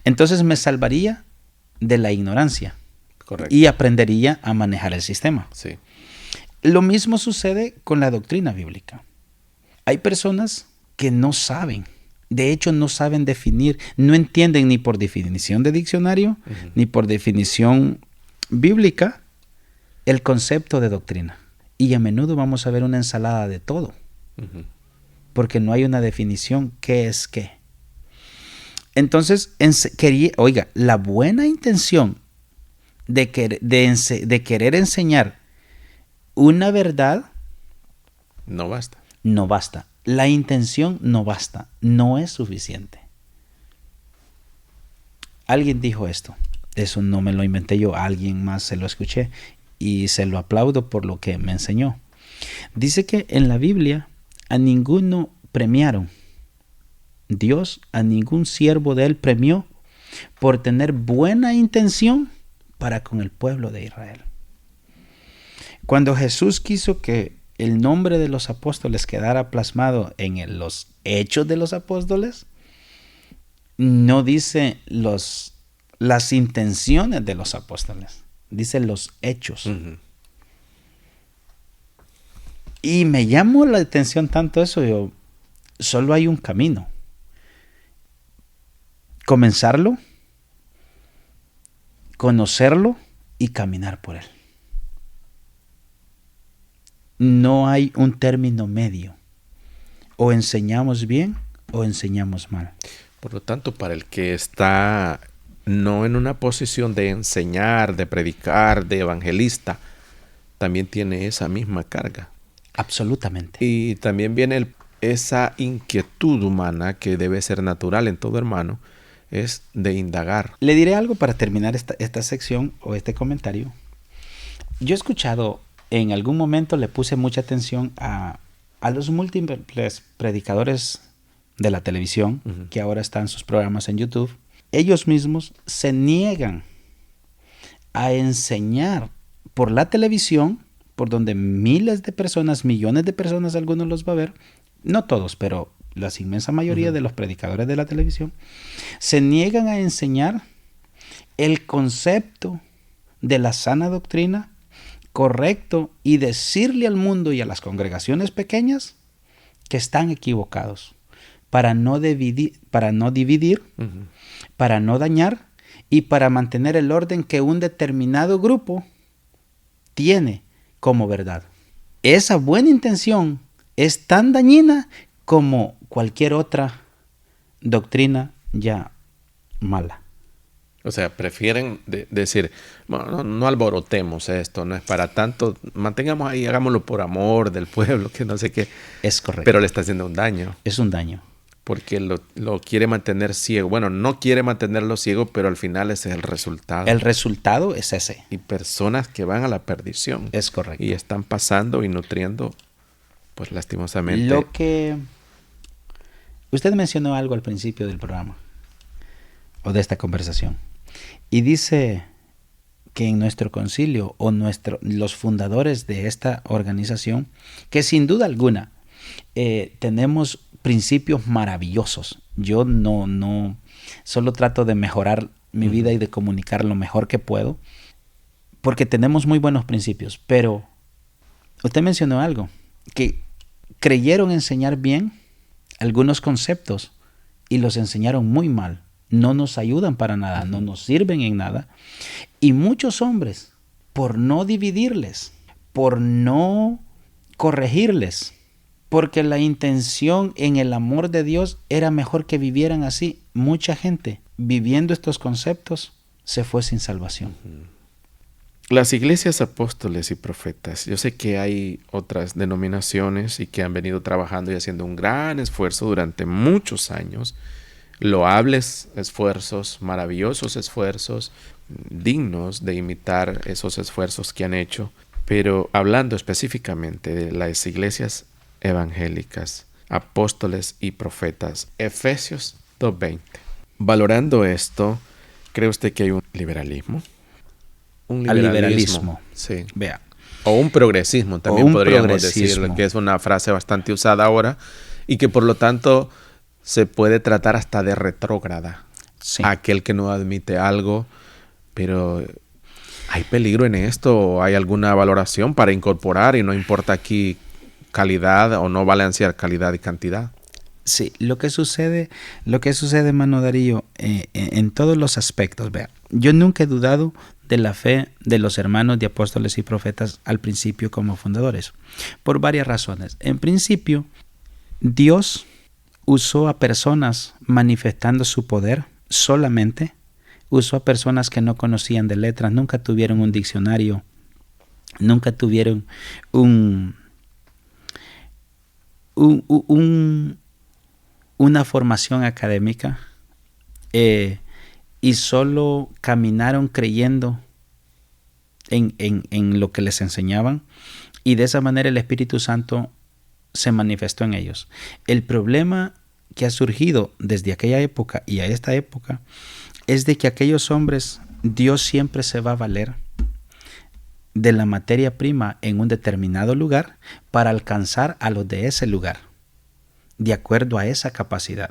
Entonces me salvaría de la ignorancia. Correcto. Y aprendería a manejar el sistema. Sí. Lo mismo sucede con la doctrina bíblica. Hay personas que no saben, de hecho no saben definir, no entienden ni por definición de diccionario, ni por definición bíblica, el concepto de doctrina. Y a menudo vamos a ver una ensalada de todo, porque no hay una definición qué es qué. Entonces, la buena intención de querer enseñar una verdad no basta. No basta. La intención no basta. No es suficiente. Alguien dijo esto. Eso no me lo inventé yo. A alguien más se lo escuché y se lo aplaudo por lo que me enseñó. Dice que en la Biblia a ninguno premiaron. Dios a ningún siervo de él premió por tener buena intención para con el pueblo de Israel. Cuando Jesús quiso que el nombre de los apóstoles quedara plasmado en los hechos de los apóstoles, no dice las intenciones de los apóstoles, dice los hechos. Y me llamó la atención tanto eso, solo hay un camino. Comenzarlo, conocerlo y caminar por él. no hay un término medio. O enseñamos bien o enseñamos mal. Por lo tanto, para el que está no en una posición de enseñar, de predicar, de evangelista, también tiene esa misma carga. Absolutamente. Y también viene esa inquietud humana que debe ser natural en todo hermano, es de indagar. Le diré algo para terminar esta sección o este comentario. Yo he escuchado, en algún momento le puse mucha atención a los múltiples predicadores de la televisión, que ahora están sus programas en YouTube. Ellos mismos se niegan a enseñar por la televisión, por donde miles de personas, millones de personas, algunos los va a ver, no todos, pero la inmensa mayoría de los predicadores de la televisión, se niegan a enseñar el concepto de la sana doctrina correcto y decirle al mundo y a las congregaciones pequeñas que están equivocados para no dividir, para no dañar y para mantener el orden que un determinado grupo tiene como verdad. Esa buena intención es tan dañina como cualquier otra doctrina ya mala. O sea, prefieren decir, bueno, no alborotemos esto, no es para tanto, mantengamos ahí, hagámoslo por amor del pueblo, que no sé qué. Es correcto. Pero le está haciendo un daño. Es un daño. Porque lo quiere mantener ciego. Bueno, no quiere mantenerlo ciego, pero al final ese es el resultado. El resultado es ese. Y personas que van a la perdición. Es correcto. Y están pasando y nutriendo, pues lastimosamente. Lo que usted mencionó algo al principio del programa o de esta conversación. Y dice que en nuestro concilio o los fundadores de esta organización, que sin duda alguna tenemos principios maravillosos. Yo no solo trato de mejorar mi vida y de comunicar lo mejor que puedo, porque tenemos muy buenos principios. Pero usted mencionó algo, que creyeron enseñar bien algunos conceptos y los enseñaron muy mal. No nos ayudan para nada, no nos sirven en nada. Y muchos hombres, por no dividirles, por no corregirles, porque la intención en el amor de Dios era mejor que vivieran así, mucha gente viviendo estos conceptos se fue sin salvación. Las iglesias apóstoles y profetas, yo sé que hay otras denominaciones y que han venido trabajando y haciendo un gran esfuerzo durante muchos años, loables esfuerzos, maravillosos esfuerzos, dignos de imitar esos esfuerzos que han hecho, pero hablando específicamente de las iglesias evangélicas, apóstoles y profetas, Efesios 2:20. Valorando esto, ¿cree usted que hay un liberalismo? Un liberalismo. Sí. Vea. O un progresismo, también podríamos decir, que es una frase bastante usada ahora y que por lo tanto se puede tratar hasta de retrógrada. Sí. Aquel que no admite algo, pero ¿hay peligro en esto? ¿O hay alguna valoración para incorporar y no importa aquí calidad o no balancear calidad y cantidad? Sí, lo que sucede, hermano Darío, en todos los aspectos. Vea, yo nunca he dudado de la fe de los hermanos de apóstoles y profetas al principio como fundadores, por varias razones. En principio, Dios usó a personas manifestando su poder solamente, usó a personas que no conocían de letras, nunca tuvieron un diccionario, nunca tuvieron una formación académica y solo caminaron creyendo en lo que les enseñaban, y de esa manera el Espíritu Santo se manifestó en ellos. El problema que ha surgido desde aquella época y a esta época es de que aquellos hombres, Dios siempre se va a valer de la materia prima en un determinado lugar para alcanzar a los de ese lugar, de acuerdo a esa capacidad.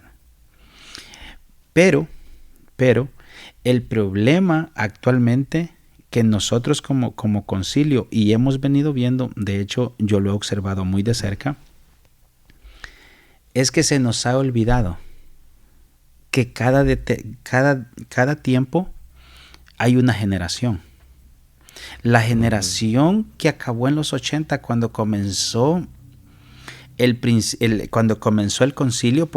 Pero el problema actualmente que nosotros como concilio, y hemos venido viendo, de hecho yo lo he observado muy de cerca, es que se nos ha olvidado que cada tiempo hay una generación. La generación que acabó en los 80 cuando comenzó cuando comenzó el concilio,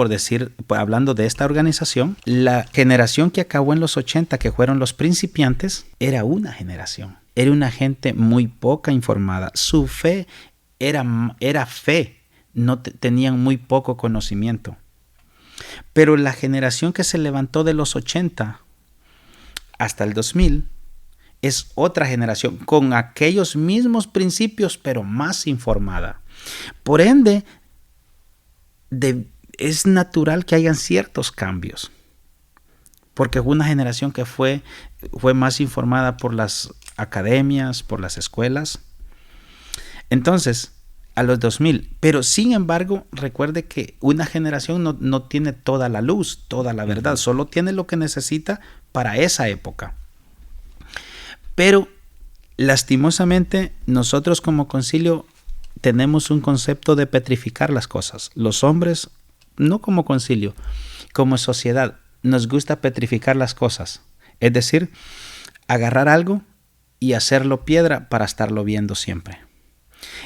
hablando de esta organización, la generación que acabó en los 80, que fueron los principiantes, era una generación. Era una gente muy poca informada. Su fe era fe. No tenían muy poco conocimiento. Pero la generación que se levantó de los 80 hasta el 2000 es otra generación con aquellos mismos principios, pero más informada. Por ende, es natural que hayan ciertos cambios, porque fue una generación que fue más informada por las academias, por las escuelas. Entonces, a los 2000, pero sin embargo, recuerde que una generación no tiene toda la luz, toda la verdad, solo tiene lo que necesita para esa época. Pero, lastimosamente, nosotros como concilio tenemos un concepto de petrificar las cosas. Los hombres, no como concilio, como sociedad, nos gusta petrificar las cosas. Es decir, agarrar algo y hacerlo piedra para estarlo viendo siempre.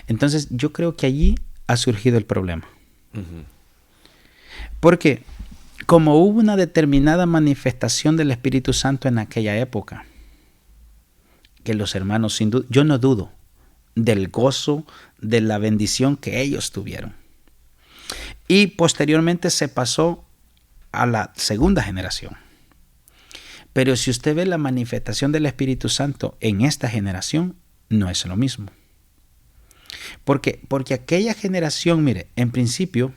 Entonces, yo creo que allí ha surgido el problema. Porque como hubo una determinada manifestación del Espíritu Santo en aquella época, que los hermanos, sin duda, yo no dudo del gozo, de la bendición que ellos tuvieron. Y posteriormente se pasó a la segunda generación. Pero si usted ve la manifestación del Espíritu Santo en esta generación, no es lo mismo. Porque aquella generación, mire, en principio,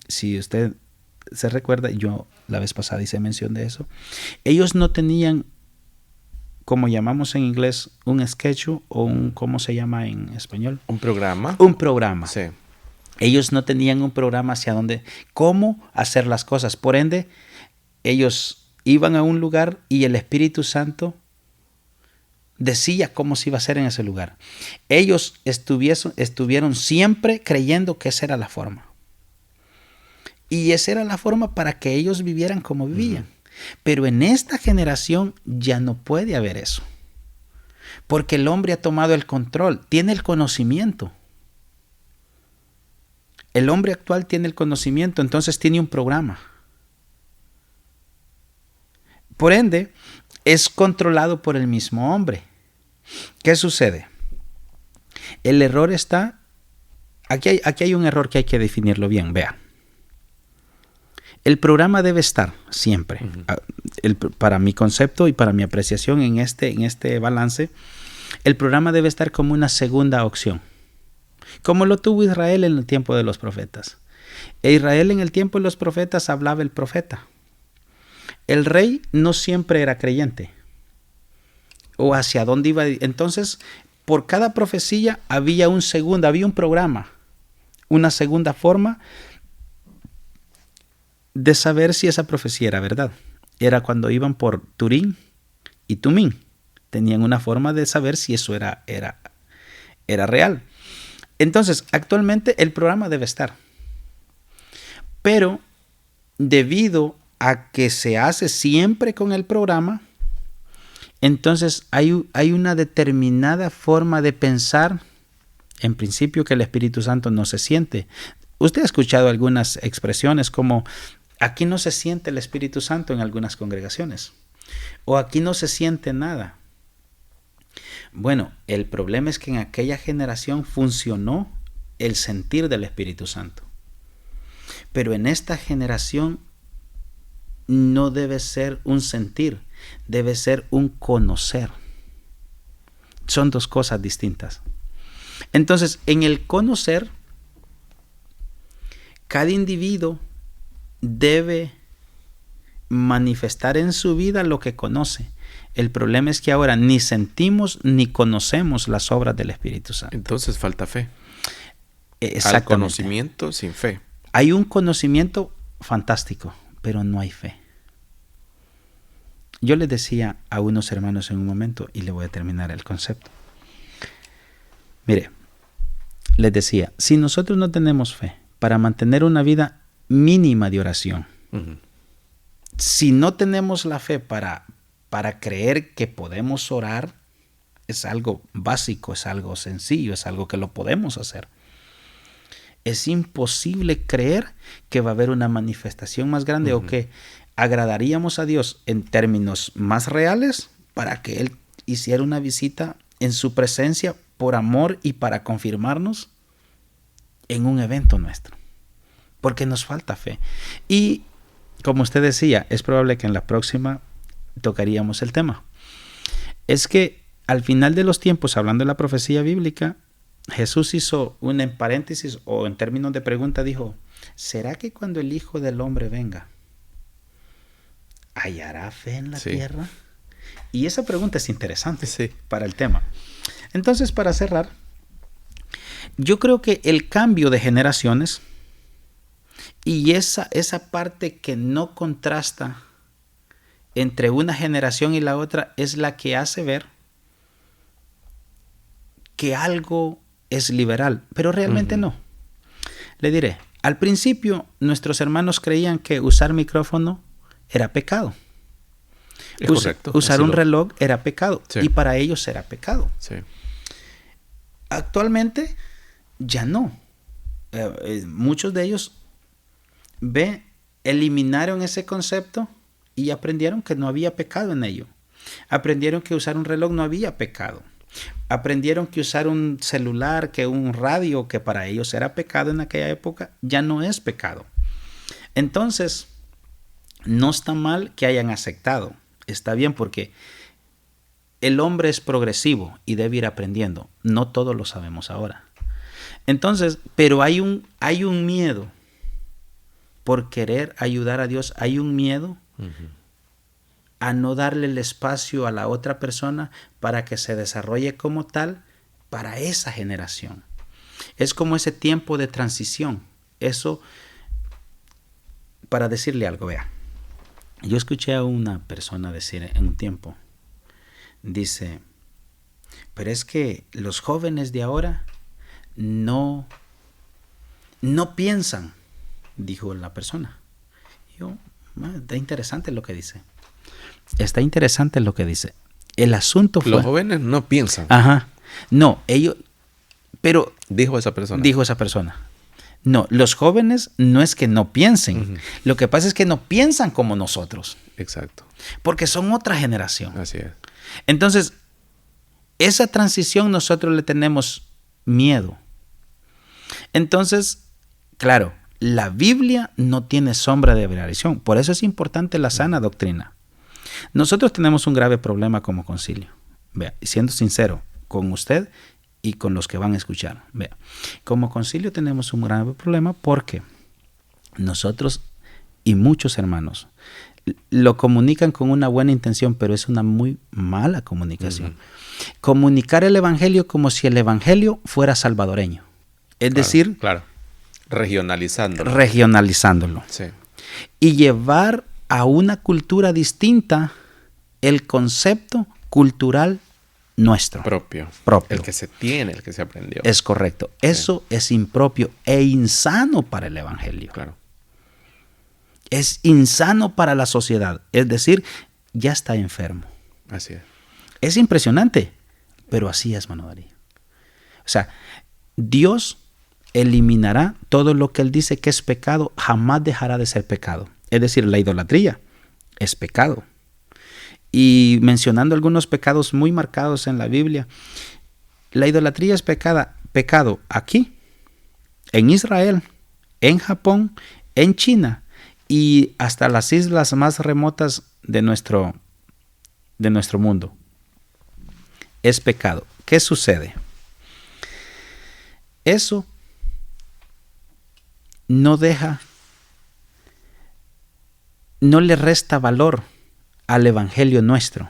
si usted se recuerda, yo la vez pasada hice mención de eso, ellos no tenían, como llamamos en inglés, un schedule o ¿cómo se llama en español? ¿Un programa? Un programa. Sí. Ellos no tenían un programa hacia dónde, cómo hacer las cosas. Por ende, ellos iban a un lugar y el Espíritu Santo decía cómo se iba a hacer en ese lugar. Ellos estuvieron siempre creyendo que esa era la forma. Y esa era la forma para que ellos vivieran como vivían. Pero en esta generación ya no puede haber eso. Porque el hombre ha tomado el control, tiene el conocimiento. El hombre actual tiene el conocimiento, entonces tiene un programa. Por ende, es controlado por el mismo hombre. ¿Qué sucede? El error está... Aquí hay un error que hay que definirlo bien, vea. El programa debe estar siempre. Para mi concepto y para mi apreciación en este balance, el programa debe estar como una segunda opción. Como lo tuvo Israel en el tiempo de los profetas. Israel en el tiempo de los profetas hablaba el profeta. El rey no siempre era creyente. O hacia dónde iba. Entonces, por cada profecía había un programa. Una segunda forma de saber si esa profecía era verdad. Era cuando iban por Turín y Tumín. Tenían una forma de saber si eso era real. Entonces, actualmente el programa debe estar. Pero, debido a que se hace siempre con el programa, entonces hay una determinada forma de pensar, en principio, que el Espíritu Santo no se siente. Usted ha escuchado algunas expresiones como aquí no se siente el Espíritu Santo en algunas congregaciones, o aquí no se siente nada. Bueno, el problema es que en aquella generación funcionó el sentir del Espíritu Santo. Pero en esta generación no debe ser un sentir, debe ser un conocer. Son dos cosas distintas. Entonces, en el conocer, cada individuo debe manifestar en su vida lo que conoce. El problema es que ahora ni sentimos ni conocemos las obras del Espíritu Santo. Entonces falta fe. Exactamente. Al conocimiento sin fe. Hay un conocimiento fantástico, pero no hay fe. Yo les decía a unos hermanos en un momento, y le voy a terminar el concepto. Mire, les decía, si nosotros no tenemos fe para mantener una vida mínima de oración, si no tenemos la fe para creer que podemos orar es algo básico, es algo sencillo, es algo que lo podemos hacer. Es imposible creer que va a haber una manifestación más grande o que agradaríamos a Dios en términos más reales para que Él hiciera una visita en su presencia por amor y para confirmarnos en un evento nuestro. Porque nos falta fe. Y como usted decía, es probable que en la próxima tocaríamos el tema. Es que al final de los tiempos, hablando de la profecía bíblica, Jesús hizo un en paréntesis o en términos de pregunta, dijo, ¿será que cuando el Hijo del Hombre venga, hallará fe en la tierra? Y esa pregunta es interesante para el tema. Entonces, para cerrar, yo creo que el cambio de generaciones y esa parte que no contrasta entre una generación y la otra es la que hace ver que algo es liberal, pero realmente no. Le diré, al principio nuestros hermanos creían que usar micrófono era pecado. Es correcto. Usar un reloj era pecado y para ellos era pecado. Sí. Actualmente ya no. Muchos de ellos eliminaron ese concepto y aprendieron que no había pecado en ello. Aprendieron que usar un reloj no había pecado. Aprendieron que usar un celular, que un radio, que para ellos era pecado en aquella época, ya no es pecado. Entonces, no está mal que hayan aceptado. Está bien porque el hombre es progresivo y debe ir aprendiendo. No todos lo sabemos ahora. Entonces, pero hay un miedo por querer ayudar a Dios. Hay un miedo a no darle el espacio a la otra persona para que se desarrolle como tal para esa generación. Es como ese tiempo de transición. Eso, para decirle algo, vea. Yo escuché a una persona decir en un tiempo, dice, pero es que los jóvenes de ahora no piensan, dijo la persona. Está interesante lo que dice. Está interesante lo que dice. El asunto fue... Los jóvenes no piensan. Ajá. No, ellos... Pero... Dijo esa persona. Dijo esa persona. No, los jóvenes no es que no piensen. Lo que pasa es que no piensan como nosotros. Exacto. Porque son otra generación. Así es. Entonces, esa transición nosotros le tenemos miedo. Entonces, claro, la Biblia no tiene sombra de variación. Por eso es importante la sana doctrina. Nosotros tenemos un grave problema como concilio. Vea, siendo sincero con usted y con los que van a escuchar. Vea, como concilio tenemos un grave problema porque nosotros y muchos hermanos lo comunican con una buena intención, pero es una muy mala comunicación. Comunicar el evangelio como si el evangelio fuera salvadoreño. Es decir... Claro. Regionalizándolo. Regionalizándolo. Sí. Y llevar a una cultura distinta el concepto cultural nuestro. Propio. El que se tiene, el que se aprendió. Es correcto. Eso es impropio e insano para el evangelio. Claro. Es insano para la sociedad. Es decir, ya está enfermo. Así es. Es impresionante, pero así es, mano Darío. O sea, Dios eliminará todo lo que Él dice que es pecado, jamás dejará de ser pecado. Es decir, la idolatría es pecado. Y mencionando algunos pecados muy marcados en la Biblia, la idolatría es pecado aquí, en Israel, en Japón, en China y hasta las islas más remotas de nuestro mundo. Es pecado. ¿Qué sucede? Eso no le resta valor al evangelio nuestro.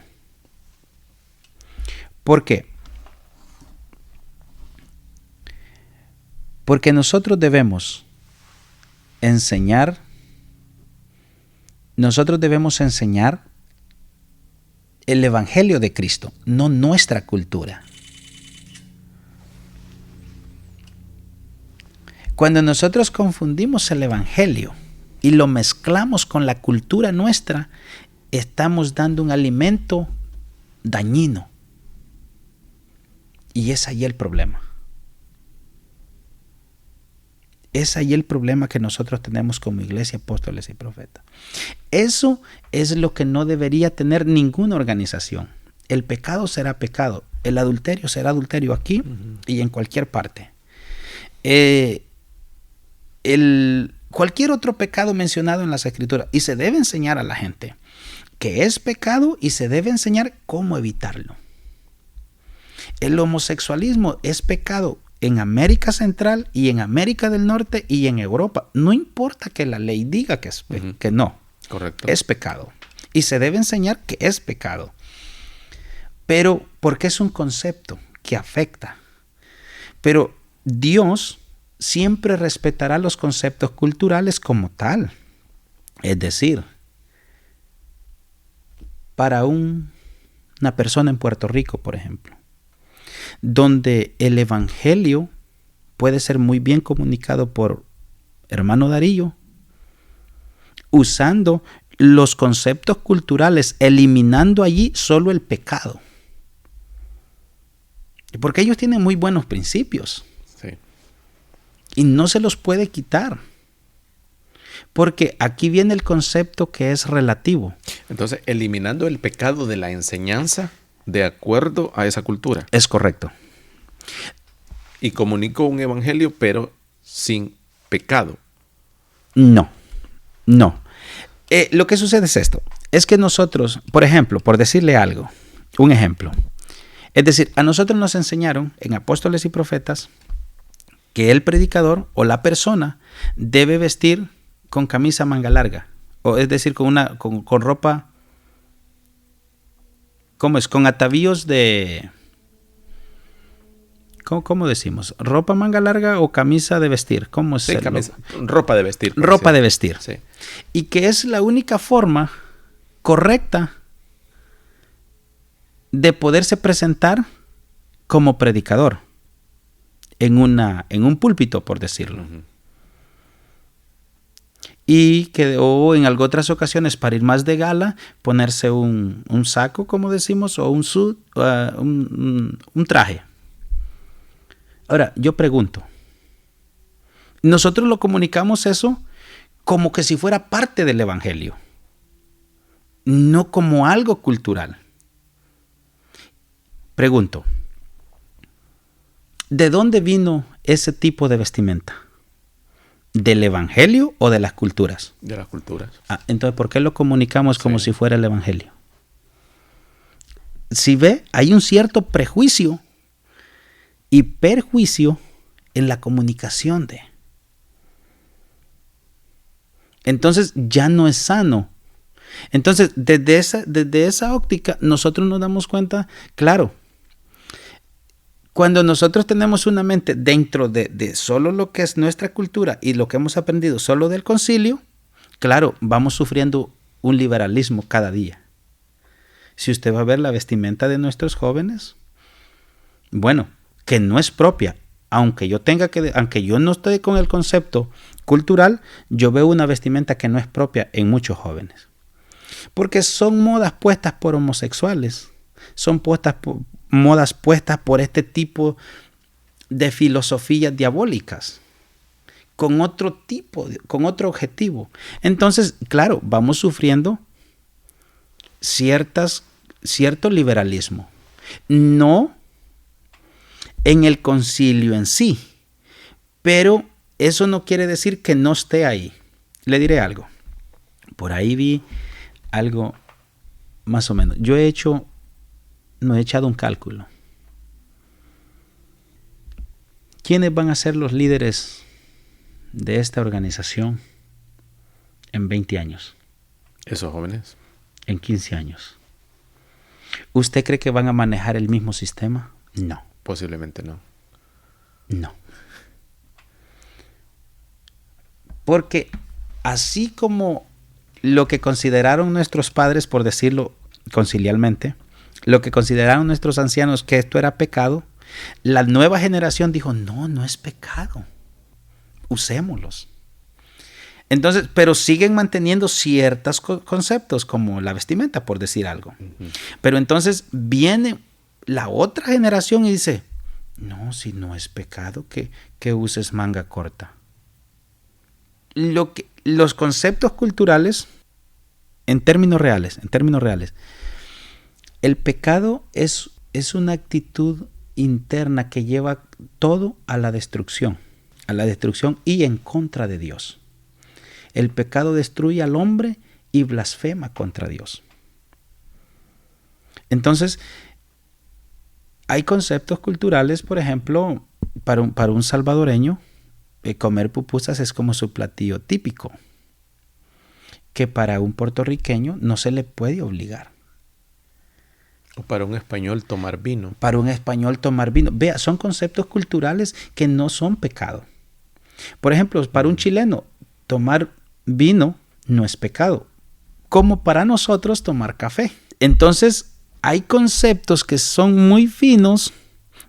¿Por qué? Porque nosotros debemos enseñar el evangelio de Cristo, no nuestra cultura. Cuando nosotros confundimos el evangelio y lo mezclamos con la cultura nuestra, estamos dando un alimento dañino. Y es ahí el problema. Es ahí el problema que nosotros tenemos como iglesia, apóstoles y profetas. Eso es lo que no debería tener ninguna organización. El pecado será pecado. El adulterio será adulterio aquí y en cualquier parte. Cualquier otro pecado mencionado en las Escrituras. Y se debe enseñar a la gente que es pecado y se debe enseñar cómo evitarlo. El homosexualismo es pecado en América Central y en América del Norte y en Europa. No importa que la ley diga que, que no. Correcto. Es pecado. Y se debe enseñar que es pecado. Pero porque es un concepto que afecta. Pero Dios siempre respetará los conceptos culturales como tal. Es decir, para una persona en Puerto Rico, por ejemplo, donde el evangelio puede ser muy bien comunicado por hermano Darío, usando los conceptos culturales, eliminando allí solo el pecado. Porque ellos tienen muy buenos principios. Sí. Y no se los puede quitar. Porque aquí viene el concepto que es relativo. Entonces, eliminando el pecado de la enseñanza de acuerdo a esa cultura. Es correcto. Y comunico un evangelio, pero sin pecado. No. Lo que sucede es esto. Es que nosotros, por ejemplo, por decirle algo, un ejemplo. Es decir, a nosotros nos enseñaron en Apóstoles y Profetas que el predicador o la persona debe vestir con camisa manga larga. O es decir, con ropa, ¿cómo es? Con atavíos de... ¿Cómo decimos? ¿Ropa manga larga o camisa de vestir? ¿Cómo es? Sí, camisa, ropa de vestir. Ropa de vestir. Sí. Y que es la única forma correcta de poderse presentar como predicador en un púlpito, por decirlo. Uh-huh. Y que o en otras ocasiones, para ir más de gala, ponerse un saco, como decimos, o un suit, un traje. Ahora, yo pregunto, nosotros lo comunicamos eso como que si fuera parte del evangelio, no como algo cultural. Pregunto, ¿de dónde vino ese tipo de vestimenta? ¿Del evangelio o de las culturas? De las culturas. Entonces, ¿por qué lo comunicamos como si fuera el evangelio? Si ve, hay un cierto prejuicio y perjuicio en la comunicación de. Entonces, ya no es sano. Entonces, desde esa óptica, nosotros nos damos cuenta, claro, cuando nosotros tenemos una mente dentro de solo lo que es nuestra cultura y lo que hemos aprendido solo del concilio, claro, vamos sufriendo un liberalismo cada día. Si usted va a ver la vestimenta de nuestros jóvenes, bueno, que no es propia, aunque yo no estoy con el concepto cultural, yo veo una vestimenta que no es propia en muchos jóvenes. Porque son modas puestas por homosexuales, son modas puestas por este tipo de filosofías diabólicas, con otro objetivo. Entonces, claro, vamos sufriendo cierto liberalismo. No en el concilio en sí, pero eso no quiere decir que no esté ahí. Le diré algo. Por ahí vi algo más o menos. Yo he echado un cálculo. ¿Quiénes van a ser los líderes de esta organización en 20 años? ¿Esos jóvenes? En 15 años. ¿Usted cree que van a manejar el mismo sistema? No. Posiblemente no. No. Porque así como lo que consideraron nuestros padres, por decirlo concilialmente, lo que consideraron nuestros ancianos que esto era pecado, la nueva generación dijo, no es pecado. Usémoslos. Entonces, pero siguen manteniendo ciertos conceptos como la vestimenta, por decir algo. Uh-huh. Pero entonces viene la otra generación y dice, No, si no es pecado que uses manga corta. Los conceptos culturales, en términos reales, el pecado es una actitud interna que lleva todo a la destrucción y en contra de Dios. El pecado destruye al hombre y blasfema contra Dios. Entonces, hay conceptos culturales, por ejemplo, para un salvadoreño, comer pupusas es como su platillo típico, que para un puertorriqueño no se le puede obligar. O para un español tomar vino. Vea, son conceptos culturales que no son pecado. Por ejemplo, para un chileno, tomar vino no es pecado, como para nosotros tomar café. Entonces, hay conceptos que son muy finos,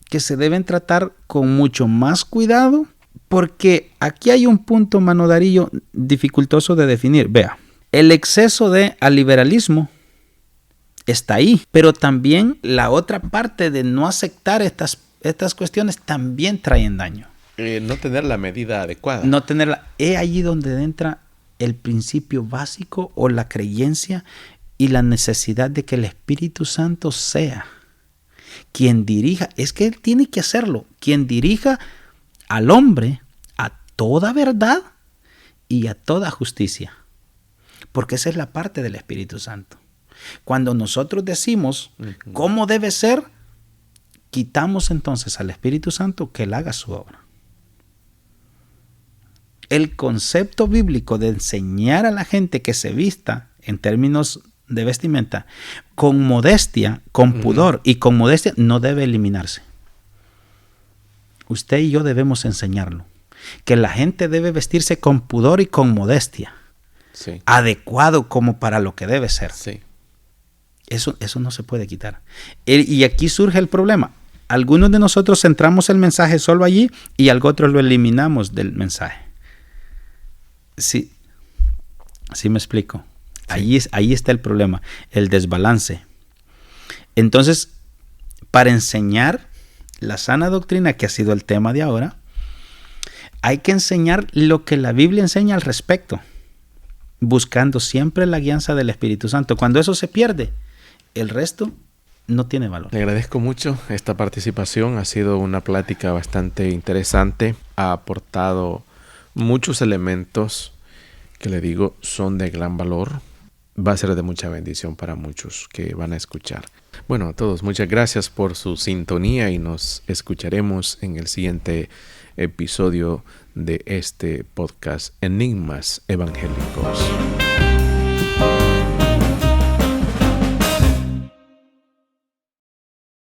que se deben tratar con mucho más cuidado, porque aquí hay un punto, Mano Darío, dificultoso de definir. Vea, el exceso de liberalismo está ahí, pero también la otra parte de no aceptar estas cuestiones también traen daño. No tener la medida adecuada. Es allí donde entra el principio básico o la creencia y la necesidad de que el Espíritu Santo sea quien dirija. Es que Él tiene que hacerlo, quien dirija al hombre a toda verdad y a toda justicia. Porque esa es la parte del Espíritu Santo. Cuando nosotros decimos cómo debe ser, quitamos entonces al Espíritu Santo que Él haga su obra. El concepto bíblico de enseñar a la gente que se vista en términos de vestimenta con modestia, con pudor y con modestia no debe eliminarse. Usted y yo debemos enseñarlo. Que la gente debe vestirse con pudor y con modestia. Sí. Adecuado como para lo que debe ser. Sí. Eso no se puede quitar. Y aquí surge el problema. Algunos de nosotros centramos el mensaje solo allí y algo otro lo eliminamos del mensaje. Sí me explico. Sí. Ahí está el problema, el desbalance. Entonces, para enseñar la sana doctrina, que ha sido el tema de ahora, hay que enseñar lo que la Biblia enseña al respecto, buscando siempre la guianza del Espíritu Santo. Cuando eso se pierde, el resto no tiene valor. Le agradezco mucho esta participación. Ha sido una plática bastante interesante. Ha aportado muchos elementos que, le digo, son de gran valor. Va a ser de mucha bendición para muchos que van a escuchar. Bueno, a todos, muchas gracias por su sintonía y nos escucharemos en el siguiente episodio de este podcast Enigmas Evangélicos.